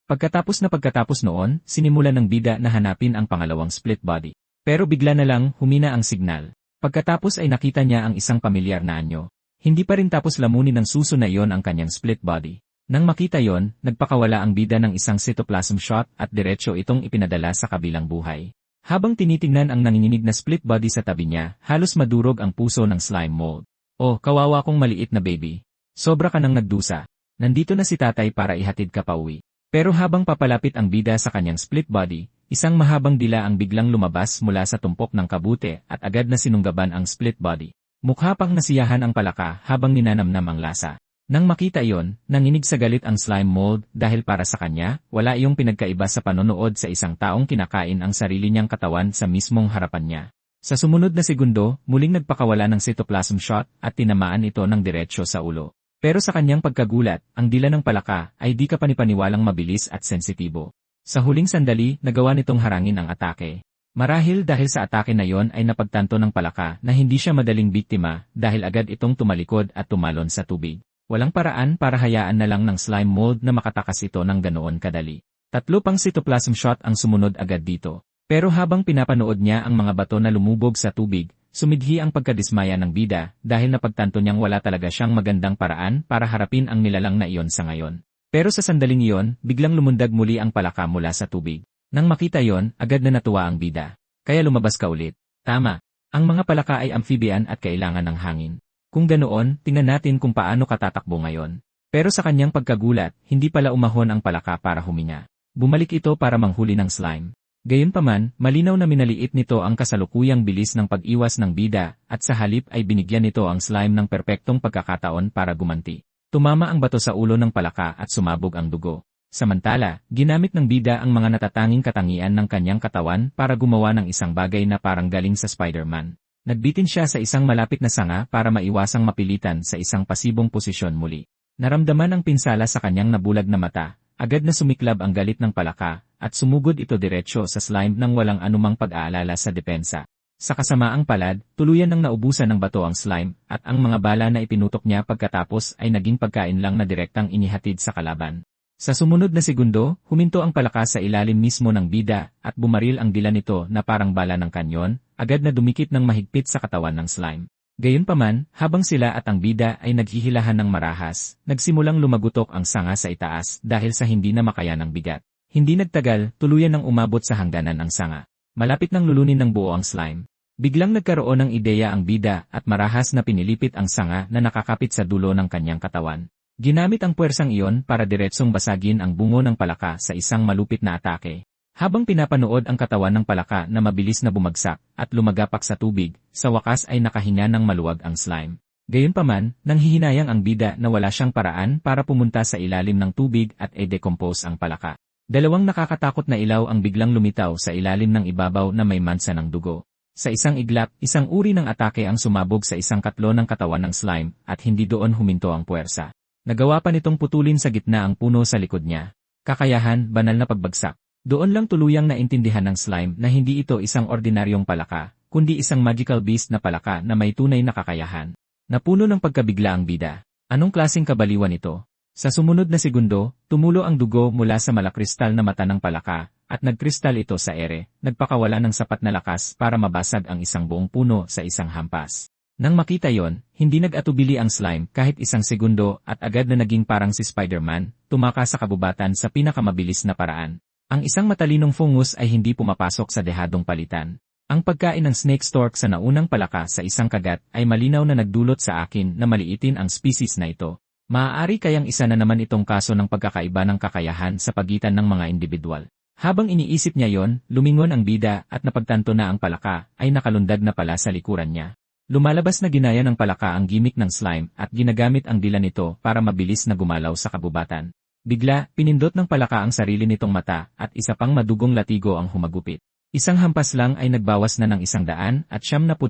Pagkatapos noon, sinimulan ng bida na hanapin ang pangalawang split body. Pero bigla na lang humina ang signal. Pagkatapos ay nakita niya ang isang pamilyar na anyo. Hindi pa rin tapos lamunin ng suso na iyon ang kanyang split body. Nang makita yon, nagpakawala ang bida ng isang cytoplasm shot at diretso itong ipinadala sa kabilang buhay. Habang tinitingnan ang nanginginig na split body sa tabi niya, halos madurog ang puso ng slime mold. "Oh, kawawa kong maliit na baby. Sobra ka nang nagdusa. Nandito na si tatay para ihatid ka pauwi." Pero habang papalapit ang bida sa kanyang split body, isang mahabang dila ang biglang lumabas mula sa tumpok ng kabute at agad na sinunggaban ang split body. Mukha pang nasiyahan ang palaka habang ninanamnam ang lasa. Nang makita iyon, nanginig sa galit ang slime mold dahil para sa kanya, wala iyong pinagkaiba sa panonood sa isang taong kinakain ang sarili niyang katawan sa mismong harapan niya. Sa sumunod na segundo, muling nagpakawala ng cytoplasm shot at tinamaan ito ng diretsyo sa ulo. Pero sa kanyang pagkagulat, ang dila ng palaka ay di kapanipaniwalang mabilis at sensitibo. Sa huling sandali, nagawa nitong harangin ang atake. Marahil dahil sa atake na yon ay napagtanto ng palaka na hindi siya madaling biktima dahil agad itong tumalikod at tumalon sa tubig. Walang paraan para hayaan na lang ng slime mold na makatakas ito ng ganoon kadali. 3 pang cytoplasm shot ang sumunod agad dito. Pero habang pinapanood niya ang mga bato na lumubog sa tubig, sumidhi ang pagkadismaya ng bida dahil napagtanto niyang wala talaga siyang magandang paraan para harapin ang nilalang na iyon sa ngayon. Pero sa sandaling iyon, biglang lumundag muli ang palaka mula sa tubig. Nang makita yon, agad na natuwa ang bida. "Kaya lumabas ka ulit." "Tama. Ang mga palaka ay amphibian at kailangan ng hangin. Kung ganoon, tingnan natin kung paano katatakbo ngayon." Pero sa kanyang pagkagulat, hindi pala umahon ang palaka para huminga. Bumalik ito para manghuli ng slime. Gayunpaman, malinaw na minaliit nito ang kasalukuyang bilis ng pag-iwas ng bida at sa halip ay binigyan nito ang slime ng perpektong pagkakataon para gumanti. Tumama ang bato sa ulo ng palaka at sumabog ang dugo. Samantala, ginamit ng bida ang mga natatanging katangian ng kanyang katawan para gumawa ng isang bagay na parang galing sa Spider-Man. Nagbitin siya sa isang malapit na sanga para maiwasang mapilitan sa isang pasibong posisyon muli. Naramdaman ang pinsala sa kanyang nabulag na mata, agad na sumiklab ang galit ng palaka, at sumugod ito diretsyo sa slime nang walang anumang pag-aalala sa depensa. Sa kasamaang palad, tuluyan nang naubusan ng bato ang slime, at ang mga bala na ipinutok niya pagkatapos ay naging pagkain lang na direktang inihatid sa kalaban. Sa sumunod na segundo, huminto ang palaka sa ilalim mismo ng bida, at bumaril ang dila nito na parang bala ng kanyon, agad na dumikit ng mahigpit sa katawan ng slime. Gayunpaman, habang sila at ang bida ay naghihilahan ng marahas, nagsimulang lumagutok ang sanga sa itaas dahil sa hindi na makayanang bigat. Hindi nagtagal, tuluyan nang umabot sa hangganan ang sanga. Malapit nang lulunin ng buo ang slime. Biglang nagkaroon ng ideya ang bida at marahas na pinilipit ang sanga na nakakapit sa dulo ng kanyang katawan. Ginamit ang puwersang iyon para diretsong basagin ang bungo ng palaka sa isang malupit na atake. Habang pinapanood ang katawan ng palaka na mabilis na bumagsak at lumagapak sa tubig, sa wakas ay nakahinga ng maluwag ang slime. Gayunpaman, nanghihinayang ang bida na wala siyang paraan para pumunta sa ilalim ng tubig at i-decompose ang palaka. Dalawang nakakatakot na ilaw ang biglang lumitaw sa ilalim ng ibabaw na may mansa ng dugo. Sa isang iglap, isang uri ng atake ang sumabog sa isang katlo ng katawan ng slime at hindi doon huminto ang puwersa. Nagawa pa nitong putulin sa gitna ang puno sa likod niya. Kakayahan, banal na pagbagsak. Doon lang tuluyang naintindihan ng slime na hindi ito isang ordinaryong palaka, kundi isang magical beast na palaka na may tunay na kakayahan. Napuno ng pagkabigla ang bida. Anong klaseng kabaliwan ito? Sa sumunod na segundo, tumulo ang dugo mula sa malakristal na mata ng palaka, at nagkristal ito sa ere, nagpakawala ng sapat na lakas para mabasag ang isang buong puno sa isang hampas. Nang makita yon, hindi nag-atubili ang slime kahit isang segundo at agad na naging parang si Spider-Man, tumaka sa kabubatan sa pinakamabilis na paraan. Ang isang matalinong fungus ay hindi pumapasok sa dehadong palitan. Ang pagkain ng snake stork sa naunang palaka sa isang kagat ay malinaw na nagdulot sa akin na maliitin ang species na ito. Maaari kayang isa na naman itong kaso ng pagkakaiba ng kakayahan sa pagitan ng mga individual. Habang iniisip niya yon, lumingon ang bida at napagtanto na ang palaka ay nakalundag na pala sa likuran niya. Lumalabas na ginaya ng palaka ang gimmick ng slime at ginagamit ang dila nito para mabilis na gumalaw sa kabubatan. Bigla, pinindot ng palaka ang sarili nitong mata at isa pang madugong latigo ang humagupit. Isang hampas lang ay nagbawas na ng 100 at 99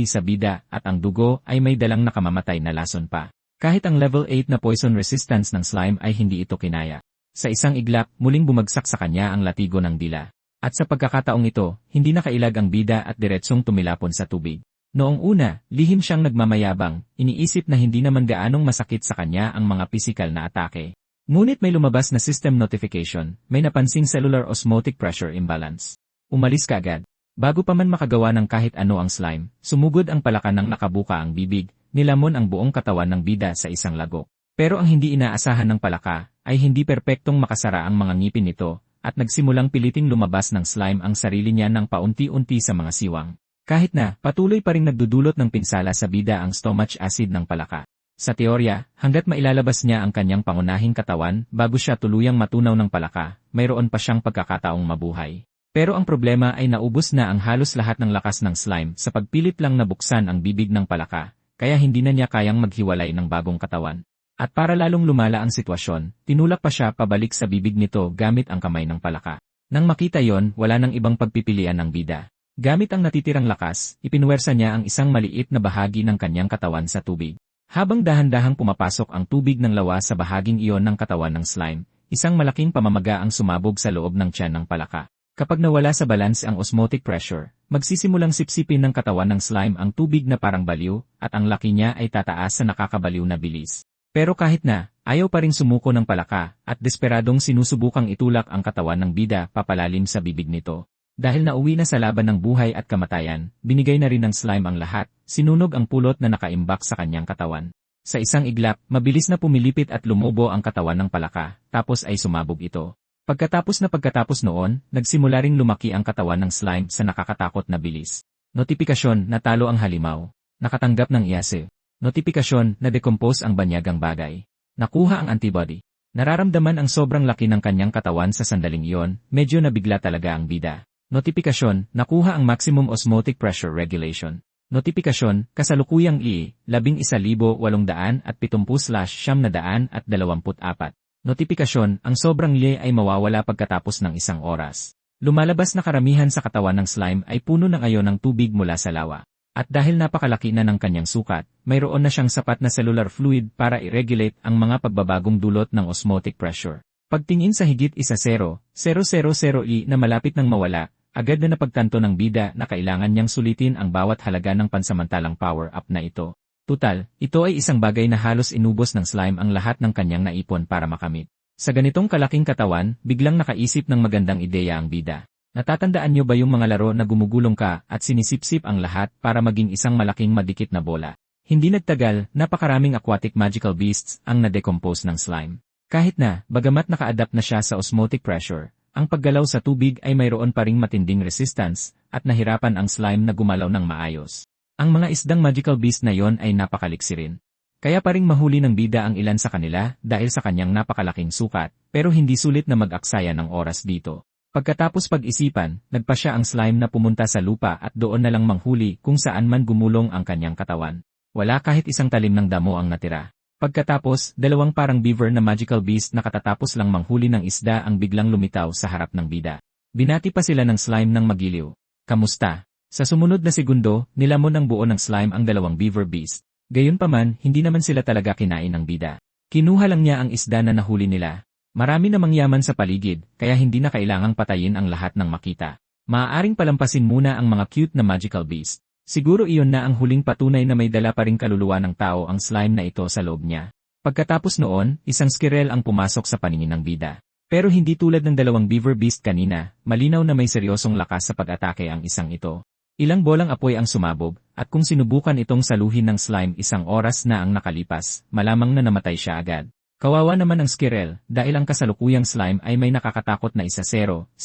sa bida at ang dugo ay may dalang nakamamatay na lason pa. Kahit ang level 8 na poison resistance ng slime ay hindi ito kinaya. Sa isang iglap, muling bumagsak sa kanya ang latigo ng dila. At sa pagkakataong ito, hindi nakailag ang bida at diretsong tumilapon sa tubig. Noong una, lihim siyang nagmamayabang, iniisip na hindi naman gaanong masakit sa kanya ang mga pisikal na atake. Ngunit may lumabas na system notification, may napansing cellular osmotic pressure imbalance. Umalis kaagad. Bago pa man makagawa ng kahit ano ang slime, sumugod ang palaka ng nakabuka ang bibig, nilamon ang buong katawan ng bida sa isang lagok. Pero ang hindi inaasahan ng palaka, ay hindi perpektong makasara ang mga ngipin nito, at nagsimulang piliting lumabas ng slime ang sarili niya ng paunti-unti sa mga siwang. Kahit na, patuloy pa ring nagdudulot ng pinsala sa bida ang stomach acid ng palaka. Sa teorya, hanggat mailalabas niya ang kanyang pangunahing katawan bago siya tuluyang matunaw ng palaka, mayroon pa siyang pagkakataong mabuhay. Pero ang problema ay naubos na ang halos lahat ng lakas ng slime sa pagpilit lang na buksan ang bibig ng palaka, kaya hindi na niya kayang maghiwalay ng bagong katawan. At para lalong lumala ang sitwasyon, tinulak pa siya pabalik sa bibig nito gamit ang kamay ng palaka. Nang makita yon, wala nang ibang pagpipilian ng bida. Gamit ang natitirang lakas, ipinuwersa niya ang isang maliit na bahagi ng kanyang katawan sa tubig. Habang dahan-dahang pumapasok ang tubig ng lawa sa bahaging iyon ng katawan ng slime, isang malaking pamamaga ang sumabog sa loob ng tiyan ng palaka. Kapag nawala sa balance ang osmotic pressure, magsisimulang sipsipin ng katawan ng slime ang tubig na parang baliw, at ang laki niya ay tataas sa nakakabaliw na bilis. Pero kahit na, ayaw pa ring sumuko ng palaka, at desperadong sinusubukang itulak ang katawan ng bida papalalim sa bibig nito. Dahil nauwi na sa laban ng buhay at kamatayan, binigay na rin ng slime ang lahat, sinunog ang pulot na nakaimbak sa kanyang katawan. Sa isang iglap, mabilis na pumilipit at lumubo ang katawan ng palaka, tapos ay sumabog ito. Pagkatapos noon, nagsimula ring lumaki ang katawan ng slime sa nakakatakot na bilis. Notifikasyon, natalo ang halimaw. Nakatanggap ng IASE. Notifikasyon, na-decompose ang banyagang bagay. Nakuha ang antibody. Nararamdaman ang sobrang laki ng kanyang katawan sa sandaling iyon, medyo nabigla talaga ang bida. Notifikasyon, nakuha ang maximum osmotic pressure regulation. Notifikasyon, kasalukuyang I11,870/924. Notifikasyon, ang sobrang li ay mawawala pagkatapos ng 1 oras. Lumalabas na karamihan sa katawan ng slime ay puno ng ayon ng tubig mula sa lawa. At dahil napakalaki na ng kanyang sukat, mayroon na siyang sapat na cellular fluid para i-regulate ang mga pagbabagong dulot ng osmotic pressure. Pagtingin sa higit 1,0,000 I na malapit nang mawala, agad na napagtanto ng bida na kailangan niyang sulitin ang bawat halaga ng pansamantalang power-up na ito. Tutal, ito ay isang bagay na halos inubos ng slime ang lahat ng kanyang naipon para makamit. Sa ganitong kalaking katawan, biglang nakaisip ng magandang ideya ang bida. Natatandaan niyo ba yung mga laro na gumugulong ka at sinisipsip ang lahat para maging isang malaking madikit na bola? Hindi nagtagal, napakaraming aquatic magical beasts ang na-decompose ng slime. Kahit na, bagamat naka-adapt na siya sa osmotic pressure, ang paggalaw sa tubig ay mayroon pa ring matinding resistance at nahirapan ang slime na gumalaw ng maayos. Ang mga isdang magical beast na yon ay napakaliksi rin. Kaya pa ring mahuli ng bida ang ilan sa kanila dahil sa kanyang napakalaking sukat, pero hindi sulit na mag-aksaya ng oras dito. Pagkatapos pag-isipan, nagpa siya ang slime na pumunta sa lupa at doon na lang manghuli kung saan man gumulong ang kanyang katawan. Wala kahit isang talim ng damo ang natira. Pagkatapos, dalawang parang beaver na magical beast na katatapos lang manghuli ng isda ang biglang lumitaw sa harap ng bida. Binati pa sila ng slime ng magiliw. Kamusta? Sa sumunod na segundo, nilamon ng buo ng slime ang dalawang beaver beast. Gayunpaman, hindi naman sila talaga kinain ng bida. Kinuha lang niya ang isda na nahuli nila. Marami namang yaman sa paligid, kaya hindi na kailangang patayin ang lahat ng makita. Maaaring palampasin muna ang mga cute na magical beast. Siguro iyon na ang huling patunay na may dala pa ring kaluluwa ng tao ang slime na ito sa loob niya. Pagkatapos noon, isang squirrel ang pumasok sa paningin ng bida. Pero hindi tulad ng dalawang beaver beast kanina, malinaw na may seryosong lakas sa pag-atake ang isang ito. Ilang bolang apoy ang sumabog, at kung sinubukan itong saluhin ng slime 1 oras na ang nakalipas, malamang na namatay siya agad. Kawawa naman ang squirrel, dahil ang kasalukuyang slime ay may nakakatakot na 1,0,000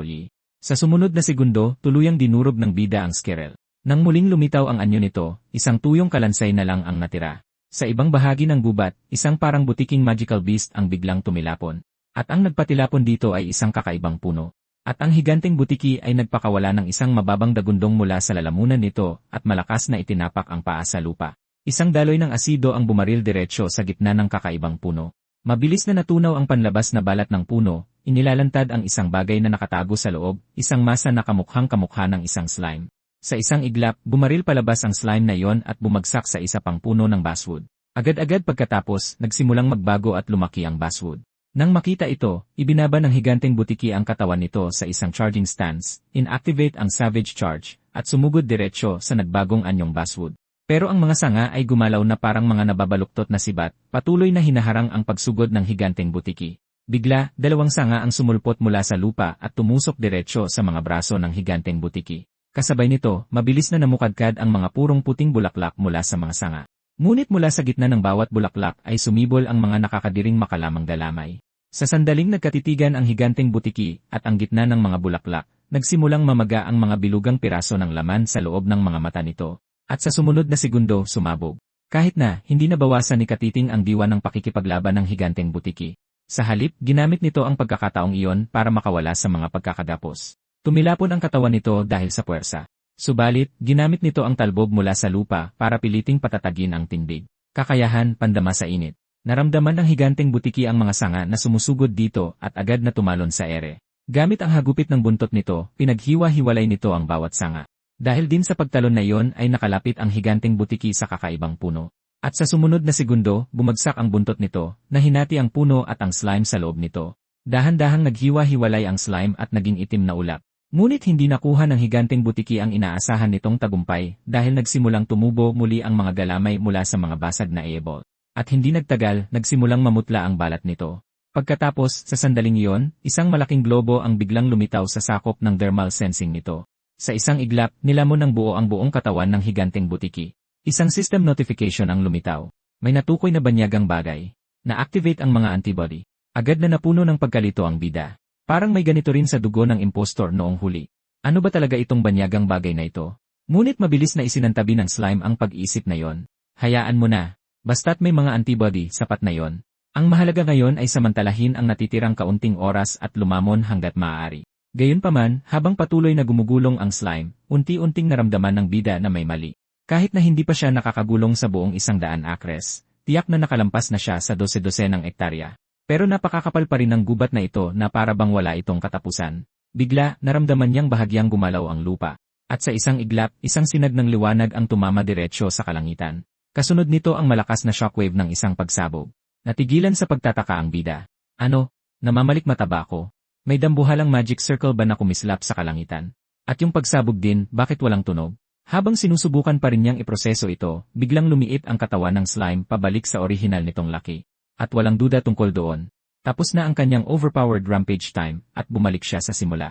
I. Sa sumunod na segundo, tuluyang dinurog ng bida ang squirrel. Nang muling lumitaw ang anyo nito, isang tuyong kalansay na lang ang natira. Sa ibang bahagi ng gubat, isang parang butiking magical beast ang biglang tumilapon. At ang nagpatilapon dito ay isang kakaibang puno. At ang higanteng butiki ay nagpakawala ng isang mababang dagundong mula sa lalamunan nito at malakas na itinapak ang paa sa lupa. Isang daloy ng asido ang bumaril diretsyo sa gitna ng kakaibang puno. Mabilis na natunaw ang panlabas na balat ng puno, inilalantad ang isang bagay na nakatago sa loob, isang masa na kamukhang-kamukha ng isang slime. Sa isang iglap, bumaril palabas ang slime na yon at bumagsak sa isa pang puno ng basswood. Agad-agad pagkatapos, nagsimulang magbago at lumaki ang basswood. Nang makita ito, ibinaba ng higanteng butiki ang katawan nito sa isang charging stance, inactivate ang savage charge, at sumugod diretsyo sa nagbagong anyong basswood. Pero ang mga sanga ay gumalaw na parang mga nababaluktot na sibat, patuloy na hinaharang ang pagsugod ng higanteng butiki. Bigla, 2 sanga ang sumulpot mula sa lupa at tumusok diretsyo sa mga braso ng higanteng butiki. Kasabay nito, mabilis na namukadkad ang mga purong puting bulaklak mula sa mga sanga. Ngunit mula sa gitna ng bawat bulaklak ay sumibol ang mga nakakadiring makalamang dalamay. Sa sandaling nagkatitigan ang higanteng butiki at ang gitna ng mga bulaklak, nagsimulang mamaga ang mga bilugang piraso ng laman sa loob ng mga mata nito. At sa sumunod na segundo, sumabog. Kahit na, hindi nabawasan ni Katiting ang diwa ng pakikipaglaban ng higanteng butiki. Sa halip, ginamit nito ang pagkakataong iyon para makawala sa mga pagkakagapos. Tumilapon ang katawan nito dahil sa puwersa. Subalit, ginamit nito ang talbog mula sa lupa para piliting patatagin ang tindig. Kakayahan, pandama sa init. Naramdaman ng higanteng butiki ang mga sanga na sumusugod dito at agad na tumalon sa ere. Gamit ang hagupit ng buntot nito, pinaghiwa-hiwalay nito ang bawat sanga. Dahil din sa pagtalon na iyon ay nakalapit ang higanteng butiki sa kakaibang puno. At sa sumunod na segundo, bumagsak ang buntot nito, na hinati ang puno at ang slime sa loob nito. Dahan-dahang naghiwa-hiwalay ang slime at naging itim na ulap. Ngunit hindi nakuha ng higanteng butiki ang inaasahan nitong tagumpay dahil nagsimulang tumubo muli ang mga galamay mula sa mga basag na eyeball. At hindi nagtagal, nagsimulang mamutla ang balat nito. Pagkatapos, sa sandaling iyon, isang malaking globo ang biglang lumitaw sa sakop ng thermal sensing nito. Sa isang iglap, nilamon ng buo ang buong katawan ng higanteng butiki. Isang system notification ang lumitaw. May natukoy na banyagang bagay. Na-activate ang mga antibody. Agad na napuno ng pagkalito ang bida. Parang may ganito rin sa dugo ng impostor noong huli. Ano ba talaga itong banyagang bagay na ito? Ngunit mabilis na isinantabi ng slime ang pag-iisip na yon. Hayaan mo na. Basta't may mga antibody, sapat na yon. Ang mahalaga ngayon ay samantalahin ang natitirang kaunting oras at lumamon hanggat maaari. Gayunpaman, habang patuloy na gumugulong ang slime, unti-unting naramdaman ng bida na may mali. Kahit na hindi pa siya nakakagulong sa buong 100 acres, tiyak na nakalampas na siya sa 12 ng ektarya. Pero napakakapal pa rin ng gubat na ito na para bang wala itong katapusan. Bigla, naramdaman niyang bahagyang gumalaw ang lupa. At sa isang iglap, isang sinag ng liwanag ang tumama diretsyo sa kalangitan. Kasunod nito ang malakas na shockwave ng isang pagsabog. Natigilan sa pagtataka ang bida. Ano? Namamalikmata ba ako? May dambuhalang magic circle ba na kumislap sa kalangitan? At yung pagsabog din, bakit walang tunog? Habang sinusubukan pa rin niyang iproseso ito, biglang lumiit ang katawan ng slime pabalik sa orihinal nitong laki. At walang duda tungkol doon. Tapos na ang kanyang overpowered rampage time, at bumalik siya sa simula.